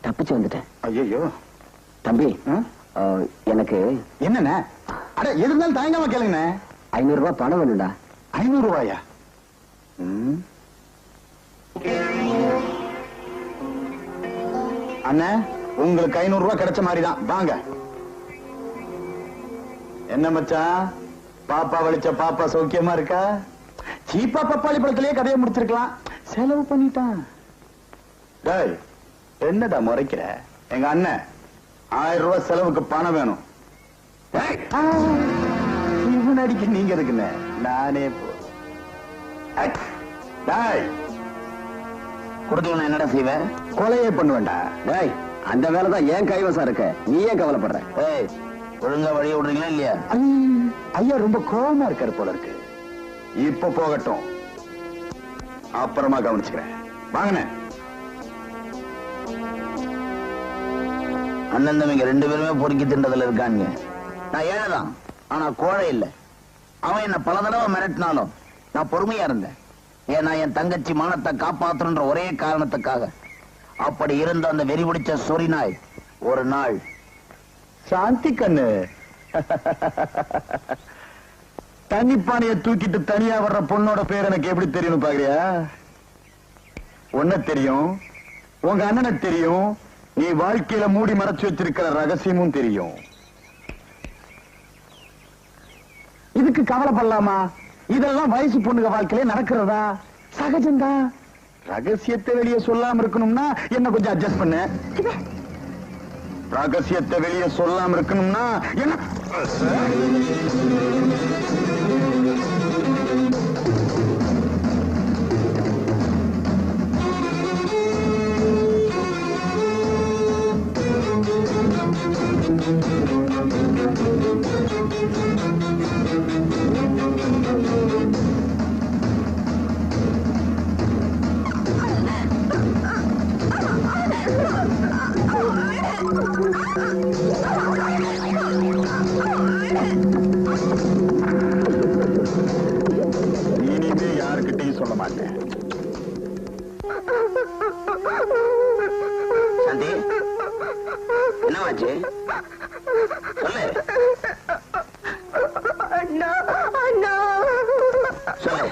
தப்பிச்சு வந்துட்டேன். ஐயோ தம்பி, எனக்கு என்னண்ணே? அட எது இருந்தாலும் தயங்காம கேளுங்கண்ணே. 500 ரூபாய் பணம் வேணும்டா. 500 ரூபாயா? அண்ணே உங்களுக்கு 500 ரூபாய் கிடைச்ச மாதிரிதான், வாங்க. என்ன மச்சான், பாப்பா வலிச்ச பாப்பா சௌக்கியமா இருக்கா? சீப்பா பப்பாளி பழத்திலேயே கதையை முடிச்சிருக்கலாம், செலவு பண்ணிட்டான். டேய் என்னடா முறைக்கிற? எங்க அண்ணன் 1000 ரூபாய் செலவுக்கு பணம் வேணும். இவனடிக்கு நீங்க இருக்குன்னு நானே கொடுக்கல என்னடா செய்வேன்? கொலையே பண்ணுவேண்டா. டேய், அந்த வேலைதான் ஏன் கைவசம் இருக்க, நீ ஏன் கவலைப்படுற? ஏய், ஒழுங்கா வழிய விடுறீங்களா இல்லையா? ஐயா ரொம்ப கோபமா இருக்காரு போல இருக்கு. இப்ப போகட்டும், அப்புறமா கவனிச்சுக்கிறேன். வாங்கண்ணே. அண்ணன் தம்பிங்க 2 பேருமே பொறுக்கி தின்றதுல இருக்காங்க. நான் ஏழைதான், ஆனா கோழை இல்ல. அவன் என்ன பல தடவை மிரட்டினாலும் நான் பொறுமையா இருந்தேன். ஏன்னா என் தங்கச்சி மானத்தை காப்பாற்றன்ற ஒரே காரணத்துக்காக. அப்படி இருந்த அந்த வெறி பிடிச்ச சொறி நாய் ஒரு நாள் சாந்தி கண்ணு தண்ணிப்பானைய தூக்கிட்டு தனியா வர்ற பொண்ணோட பேர் எனக்கு எப்படி தெரியும் பாக்குறியா? ஒன்ன தெரியும், உங்க அண்ணனை தெரியும், நீ வாழ்க்கையில மூடி மறைச்சு வச்சிருக்கிற ரகசியமும் தெரியும். இதுக்கு கவலைப்படலாமா? இதெல்லாம் வயசு பொண்ணுங்க வாழ்க்கையில நடக்கிறதா? சகஜம்தான். ரகசியத்தை வெளியே சொல்லாம இருக்கணும்னா என்ன கொஞ்சம் அட்ஜஸ்ட் பண்ண. ரகசியத்தை வெளியே சொல்லாம இருக்கணும்னா என்ன? இனிமே யாருக்கிட்டையும் சொல்ல மாட்டேன். சாந்தி, என்னவாச்சு? சொல்லு. அண்ணா அண்ணா சொல்லு.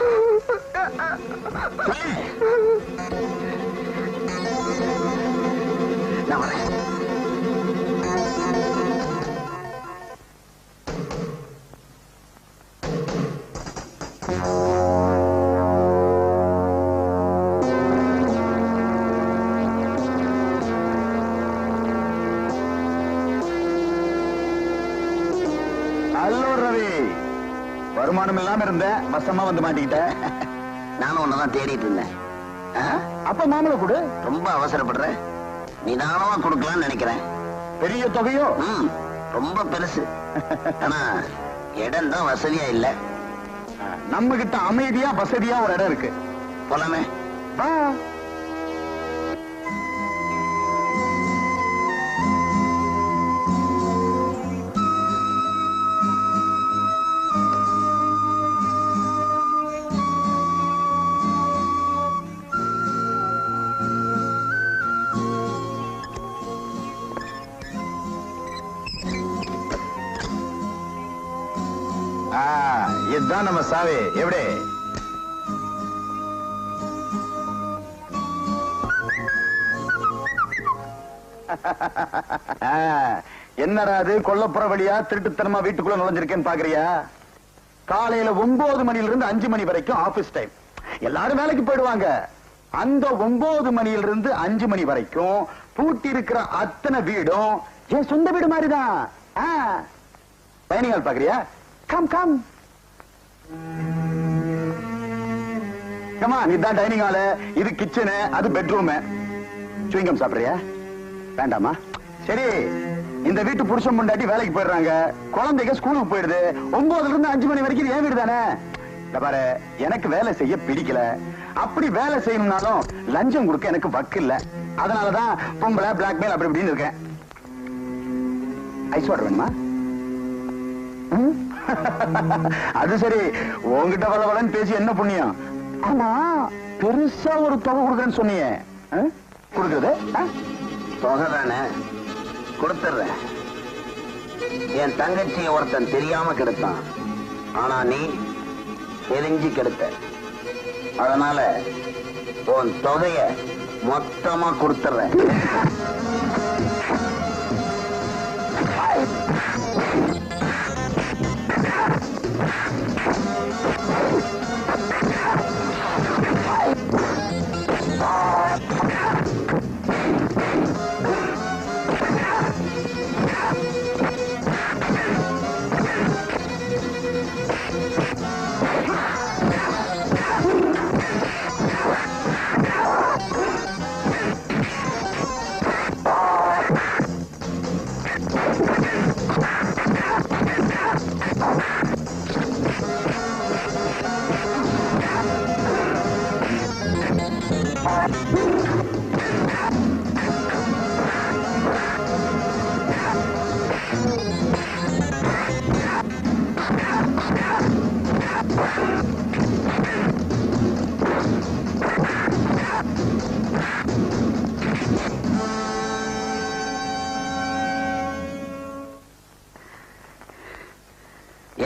சொல்லு. நான் வரேன். வருமானம் இல்லாம இருந்த வசமா வந்து மாட்டிக்கிட்ட. நானும் உன்னதான் தேடிட்டு இருந்தேன். அப்ப மாமலை கொடு. ரொம்ப அவசரப்படுற, நிதானமா கொடுக்கலாம்னு நினைக்கிறேன். பெரிய தொகையோ? ரொம்ப பெருசு. ஆனா இடம் தான் வசதியா இல்ல. நம்ம கிட்ட அமைதியா வசதியா ஒரு இடம் இருக்கு. போலாமே. இதுதான் நம்ம சாவி. எப்படி? என்னடா அது கொல்லப்புற வழியா திருட்டுத்தனமா வீட்டுக்குள்ள நுழைஞ்சிருக்கேன்னு பாக்குறியா? காலையில 9 மணில இருந்து 5 மணி வரைக்கும் ஆபீஸ் டைம். எல்லாரும் வேலைக்கு போயிடுவாங்க. அந்த 9 மணில இருந்து 5 மணி வரைக்கும் பூட்டி இருக்கிற அத்தனை வீடும் என் சொந்த வீடு மாதிரிதான். டைனிங் ஹால் பாக்குறியா? Come come comma. இதுதான் டைனிங் ஹால், இது கிச்சனு, அது பெட்ரூம். சுவிங்கம் சாப்பிடுறியா? வேண்டாமா? சரி, இந்த வீட்டு புருஷன் முண்டாட்டி வேலைக்கு போயிடுறாங்க, குழந்தைங்க ஸ்கூலுக்கு போயிடுது. 9ல இருந்து 5 மணி வரைக்கும் ஏன் வீடு தானே. பாரு, எனக்கு வேலை செய்ய பிடிக்கல. அப்படி வேலை செய்யணும்னாலும் லஞ்சம் கொடுக்க எனக்கு வக்கு இல்ல. அதனாலதான் பொம்பளை பிளாக்மெயில் அப்படி இப்படின்னு இருக்கேன். ஐஸ் வாட்டர் வேணுமா? அது சரி, உங்ககிட்ட வளவளன்னு பேசி என்ன புண்ணியம்? ஆமா, பெருசா ஒரு தொகை கொடுக்குறேன்னு சொன்னீங்க. கொடுக்குறது தொகை தானே, கொடுத்துறேன். என் தங்கச்சியை ஒருத்தன் தெரியாம கெடுத்தான். ஆனா நீ தெரிஞ்சு கெடுத்த. அதனால உன் தொகைய மொத்தமா கொடுத்துறேன்.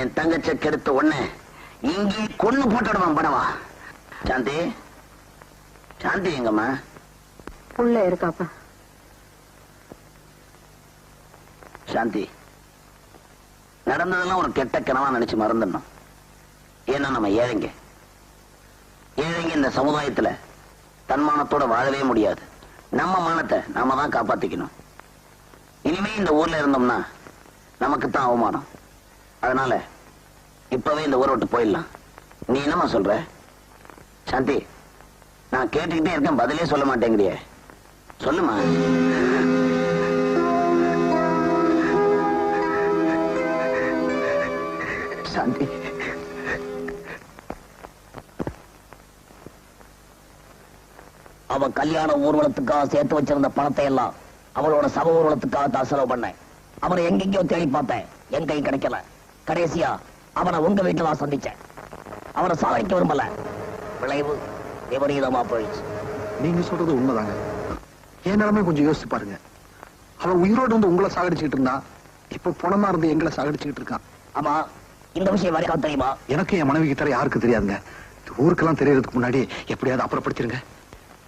என் தங்கச்ச கெடுத்த உடனே இங்கே கொன்னு போட்டுடுவான் படவா. சாந்தி, சாந்தி எங்கம்மா? உள்ள இருக்காப்பா. சாந்தி, நடந்ததெல்லாம் ஒரு கெட்ட கனவா நினைச்சு மறந்துடணும். ஏன்னா நம்ம ஏழைங்க இந்த சமுதாயத்துல தன்மானத்தோட வாழவே முடியாது. நம்ம மானத்தை நாம தான் காப்பாத்திக்கணும். இனிமே இந்த ஊர்ல இருந்தோம்னா நமக்கு தான் அவமானம். அதனால இப்பவே இந்த ஊரை விட்டு போயிடலாம். நீ என்னமா சொல்ற? சாந்தி, நான் கேட்டுக்கிட்டே இருக்கேன், பதிலே சொல்ல மாட்டேங்கிறியே. சொல்லுமா. சாந்தி, அவ கல்யாண ஊர்வலத்துக்காக சேர்த்து வச்சிருந்த பணத்தை எல்லாம் அவளோட சப ஊர்வலத்துக்காக தான் செலவு பண்ணேன். அவனை எங்கெங்கயோ தேடி பார்த்தேன், எங்கேயும் கிடைக்கல. கடைசியா அவனை உங்க வீட்டுல தான் சந்திச்சேன். அவனை சாகடிக்க விரும்பல. விளைவு விபரீதமா போயிடுச்சு. நீங்க சொல்றது உண்மைதாங்க. என் நிலைமை கொஞ்சம் யோசிச்சு பாருங்க. அவன் உயிரோடு வந்து உங்களை சாகடிச்சுக்கிட்டு இருந்தா, இப்ப பணமா இருந்து எங்களை சாகடிச்சுக்கிட்டு இருக்கான். ஆமா, இந்த விஷயம் வரைக்கும் தெரியுமா? எனக்கு என் மனைவிக்கு தர யாருக்கு தெரியாதுங்க. ஊருக்கெல்லாம் தெரியறதுக்கு முன்னாடி எப்படியாவது அப்புறப்படுத்திருங்க.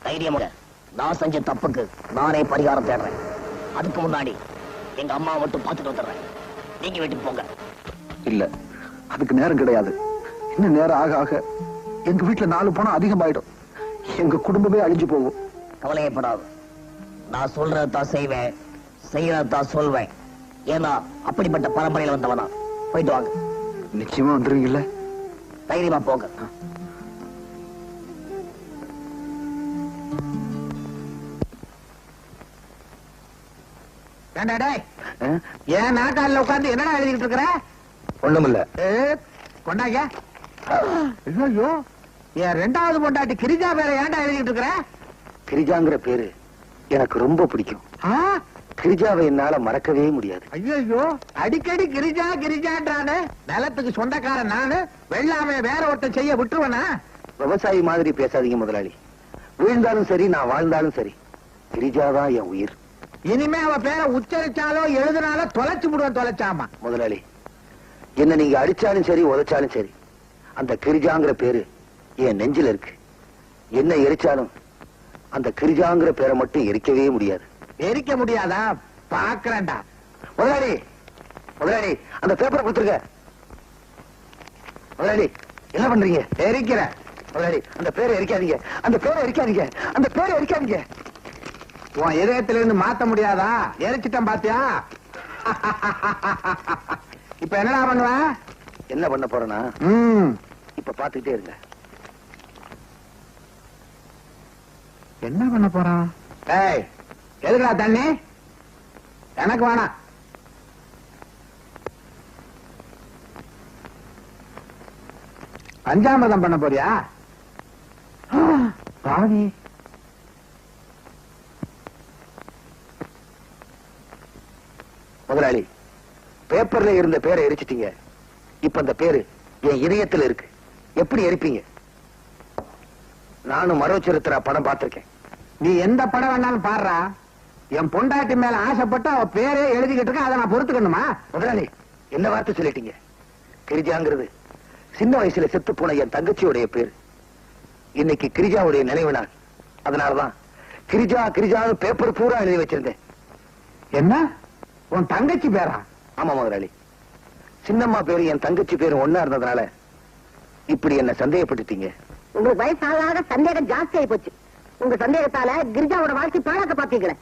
தைரியமாக நான் செஞ்ச தப்புக்கு நானே பரிகாரம் தேடுறேன். அதுக்கு முன்னாடி எங்க அம்மா மட்டும் பார்த்துட்டு வந்துடுறேன். நீங்க வீட்டுக்கு போங்க. இல்ல, அதுக்கு நேரம் கிடையாது. இன்னும் நேரம் ஆக ஆக எங்க வீட்டுல 4 பணம் அதிகமாயிடும். எங்க குடும்பமே அழிஞ்சு போகும். கவலையப்படாது. நான் சொல்றதான் செய்வேன், செய்யறதான் சொல்வேன். ஏன்னா அப்படிப்பட்ட பரம்பரையில வந்தவனா. போயிட்டு வாங்க. நிச்சயமா வந்துருவீங்கல்ல? தைரியமா போங்க. ஏன் நாட்டால உட்கார்ந்து என்னடா எழுதிட்டு இருக்கிற? ஒண்ணுமில்ல. கொண்டாங்க. ஐயோ, என் 2வது பொண்டாட்டி கிரிஜா பேர ஏன்டா எழுதிட்டு இருக்கிற? கிரிஜாங்கிற பேரு எனக்கு ரொம்ப பிடிக்கும். கிரிஜாவை என்னால மறக்கவே முடியாது. ஐயோ, அடிக்கடி கிரிஜா கிரிஜான்றானே. நிலத்துக்கு சொந்தக்காரன் நானு, வெள்ளாமை வேற ஒருத்தன் செய்ய விட்டுருவனா? விவசாயி மாதிரி பேசாதீங்க முதலாளி. வீழ்ந்தாலும் சரி, நான் வாழ்ந்தாலும் சரி, கிரிஜாதான் என் உயிர். இனிமே அவ பேரை உச்சரிச்சாலோ எழுதினாலோ தொலைச்சு விடுவேன். தொலைச்சாமா முதலாளி, என்ன நீங்க அடிச்சாலும் சரி, உதைச்சாலும் சரி, அந்த கிரிஜாங்கிற பேரு என் நெஞ்சில இருக்கு. என்ன எரிச்சாலும் அந்த கிரிஜாங்கிற பேரை மட்டும் எரிக்கவே முடியாது. எரிக்க முடியாதா? பாக்குறேன்டா. முதலாளி, முதலாளி, அந்த பேப்பரை கொடுத்துருங்க. முதலாளி, என்ன பண்றீங்க? எரிக்கிறேன். முதலாளி, அந்த பேரை எரிக்காதீங்க, அந்த பேரை எரிக்காதீங்க, அந்த பேரை எரிக்காதீங்க. உன் இதயத்திலிருந்து மாத்த முடியாதா? எரிச்சிட்டேன் பாத்தியா? இப்ப என்னடா பண்ணுவ? என்ன பண்ண போறேன்னா, இப்ப பாத்துக்கிட்டே இருங்க. என்ன பண்ண போறான்? ஏய், எதுக்குடா தண்ணி? எனக்கு வேணாம். பஞ்சாமிர்தம் பண்ண போறியா? பாவி. முதலாளி, பேப்பர்ல இருந்த பேரை எரிச்சிட்டீங்க. இப்ப அந்த பேரு என் இதயத்துல இருக்கு. எப்படி எரிப்பீங்க? நானும் மரோச்சரித்திரா படம் பார்த்திருக்கேன். நீ எந்த படம் வேணாலும் பாடுறா. என் பொண்டாட்டி மேல ஆசைப்பட்டு அவ பேரே எழுதிக்கிட்டு இருக்க. அதை நான் பொறுத்துக்கணுமா? முதலாளி, என்ன வார்த்தை சொல்லிட்டீங்க? கிரிஜாங்கிறது சின்ன வயசுல செத்து போன என் தங்கச்சியுடைய பேரு. இன்னைக்கு கிரிஜாவுடைய நினைவு நாள். அதனாலதான் கிரிஜா கிரிஜா பேப்பர் பூரா எழுதி வச்சிருந்தேன். என்ன, உன் தங்கச்சி பேரா? ஆமா முதலாளி, சின்னம்மா பேரு என் தங்கச்சி பேரு ஒன்னா இருந்ததுனால இப்படி என்ன சந்தேகப்பட்டுட்டீங்க. உங்களுக்கு வயசாக சந்தேகம் ஜாஸ்தி ஆகி போச்சு. உங்க சந்தேகத்தால கிரிஜாவோட வாழ்க்கை பாழாக்க பாத்தீங்களே.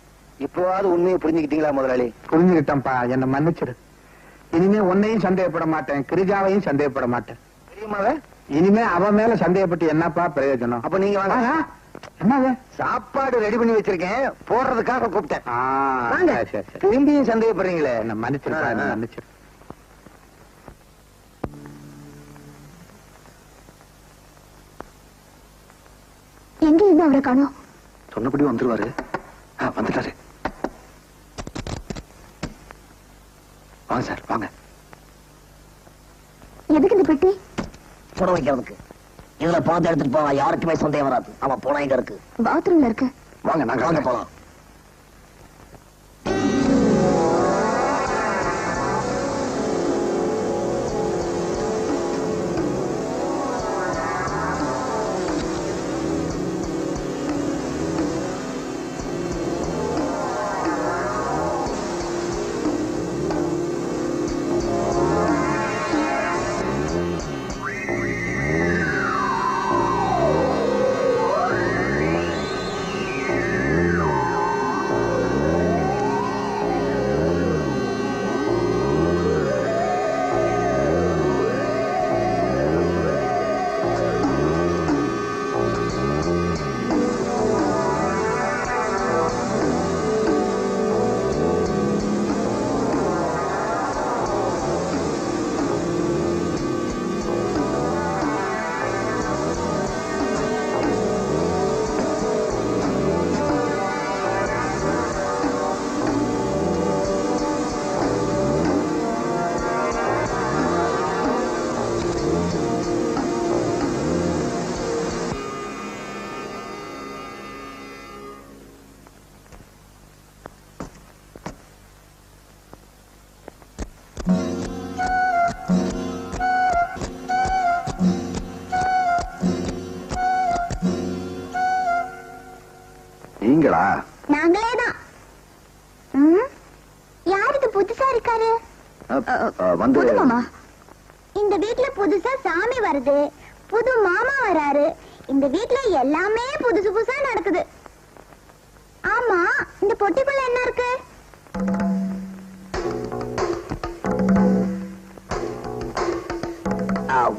இப்போவாது உண்மையை புரிஞ்சுக்கிட்டீங்களா முதலாளி? புரிஞ்சுக்கிட்டேன்ப்பா, என்ன மன்னிச்சிரு. இனிமே உன்னையும் சந்தேகப்பட மாட்டேன், கிரிஜாவையும் சந்தேகப்பட மாட்டேன். தெரியுமாவே? இனிமே அவ மேல சந்தேகப்பட்டு என்னப்பா பிரயோஜனம்? அப்ப நீங்க வாங்க. என்னது? சாப்பாடு ரெடி பண்ணி வச்சிருக்கேன், போடுறதுக்காக கூப்பிட்டேன். வாங்க. சரி சரி. திரும்பியும் சந்தேகப்படுறீங்களே. என்ன மன்னிச்சிருப்பா, என்ன மன்னிச்சிரு. எங்க இருந்து அவரை காணோம்? சொன்னபடி வந்துருவாரு. வந்துட்டாரு. வாங்க சார், வாங்க. எதுக்கு இந்த பெட்டி? சுட வைக்கிறதுக்கு. இதுல பார்த்து எடுத்துட்டு போவா, யாருக்குமே சந்தேகம் வராது. அவன் போனா எங்க இருக்கு? பாத்ரூம்ல இருக்கு. வாங்க, நாங்க வாங்க போலாம். நீங்களா? நாங்களேதான். யாருக்கு புதுசா இருக்காரு? வந்து மாமா, இந்த வீட்ல புதுசா சாமி வருது, புது மாமா வராரு. இந்த வீட்ல எல்லாமே புதுசு புதுசா நடக்குது. ஆமா, இந்த பொட்டிக்குள்ள என்ன இருக்கு?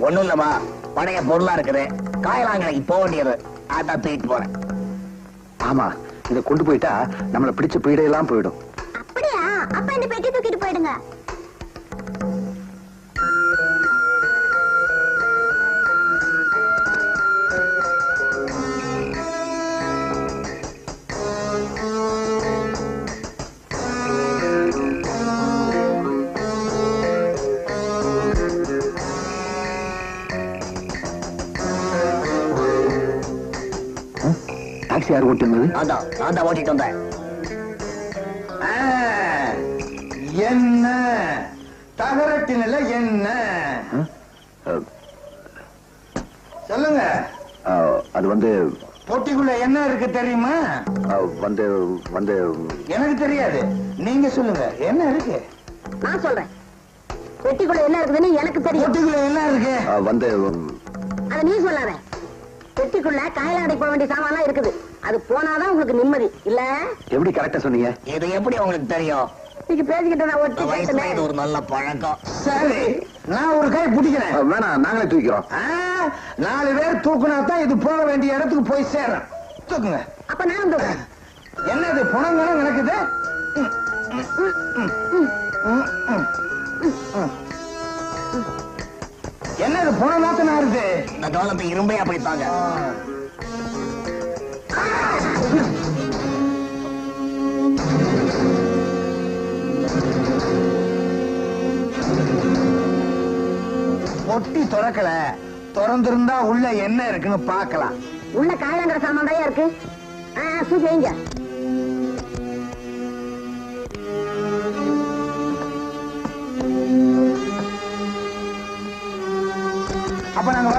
ஒண்ணும் இல்லமா, பழைய பொருளா இருக்குது, காயலாங்கடைக்கு போக வேண்டியது, அதான் தூக்கிட்டு போறேன். ஆமா, இதை கொண்டு போயிட்டா நம்மள பிடிச்ச பீடையெல்லாம் போயிடும். அப்படியா? அப்ப இந்த பெட்டி தூக்கிட்டு போயிடுங்க. டாக்ஸி யார் ஓட்டுனது? அதான் நான் தான் ஓட்டிட்டு வந்தேன். என்ன தகரட்டினில என்ன சொல்லுங்க. அது வந்து பொட்டிக்குள்ள என்ன இருக்கு தெரியுமா? வந்து வந்து எனக்கு தெரியாது, நீங்க சொல்லுங்க. என்ன இருக்கு? நான் சொல்றேன். பெட்டிக்குள்ள என்ன இருக்குதுன்னு எனக்கு தெரியும். பொட்டிக்குள்ள என்ன இருக்கு? வந்து அத நீ சொல்லாத. பெட்டிக்குள்ள காயலாடை போக வேண்டிய சாமான்லாம் இருக்குது. அது போனாதான் உங்களுக்கு நிம்மதி இல்ல? எப்படி கரெக்டா சொன்னீங்க? இது எப்படி உங்களுக்கு தெரியும்? நீங்க பேசிக்கிட்டு நான் ஒட்டி வயசுல கேட்டேனே. இது ஒரு நல்ல பழக்கம். சரி, நான் ஒரு கை பிடிக்கிறேன். வேணாம், நாங்களே தூக்கிறோம். 4 பேர் தூக்குனா தான் இது போக வேண்டிய இடத்துக்கு போய் சேரும். தூக்குங்க. அப்ப நான் தூக்குறேன். என்னது புணங்களும் நடக்குது? என்னது புணநாத்தனா இருக்கு? இந்த காலத்து இரும்பே அப்படித்தாங்க. பொட்டி திறக்கல, திறந்திருந்தா உள்ள என்ன இருக்குன்னு பார்க்கலாம். உள்ள காயலாங்கிற சாமான் தான் இருக்கு. சூப் வைங்க. அப்ப நாங்க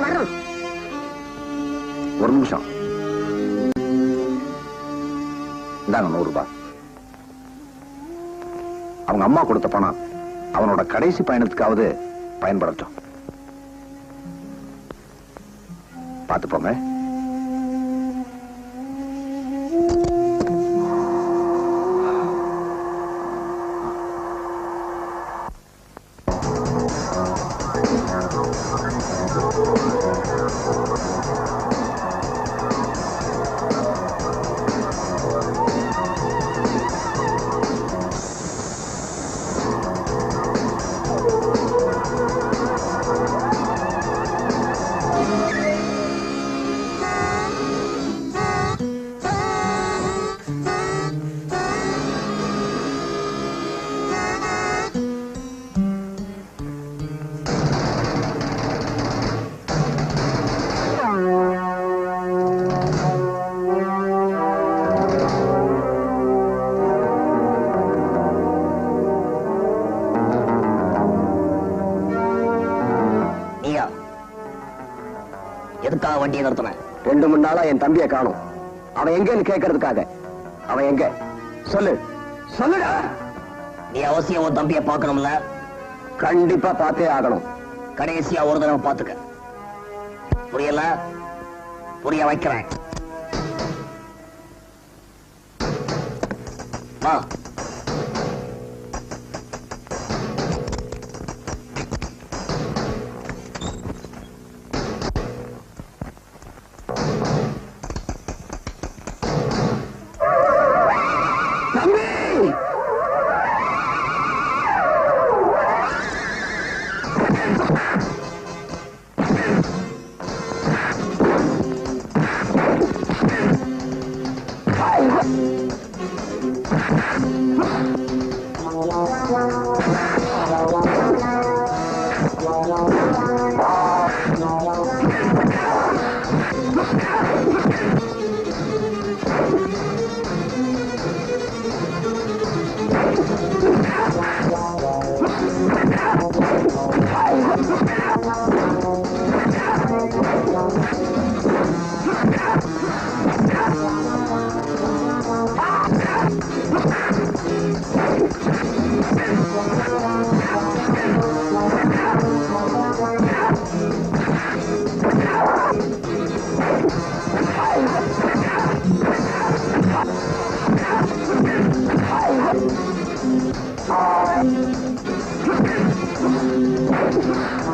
வர்றோம். ஒரு நிமிஷம், இந்தாங்க 100 ரூபாய். அவங்க அம்மா கொடுத்த பணம் அவனோட கடைசி பயணத்துக்காவது பயன்படுத்தும். பார்த்து போங்க. எதுக்காக வண்டியை நிறுத்தினேன்? 2 3 நாளா என் தம்பியை காணும். அவன் எங்கன்னு கேட்கறதுக்காக. அவன் எங்க? சொல்லு, சொல்லுடா. நீ அவசியம் உன் தம்பியை பார்க்கணும்ல? கண்டிப்பா பார்த்தே ஆகணும். கடைசியா ஒரு தடவை பார்த்துக்க. புரியல? புரிய வைக்கிறேன். வா.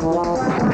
Oh,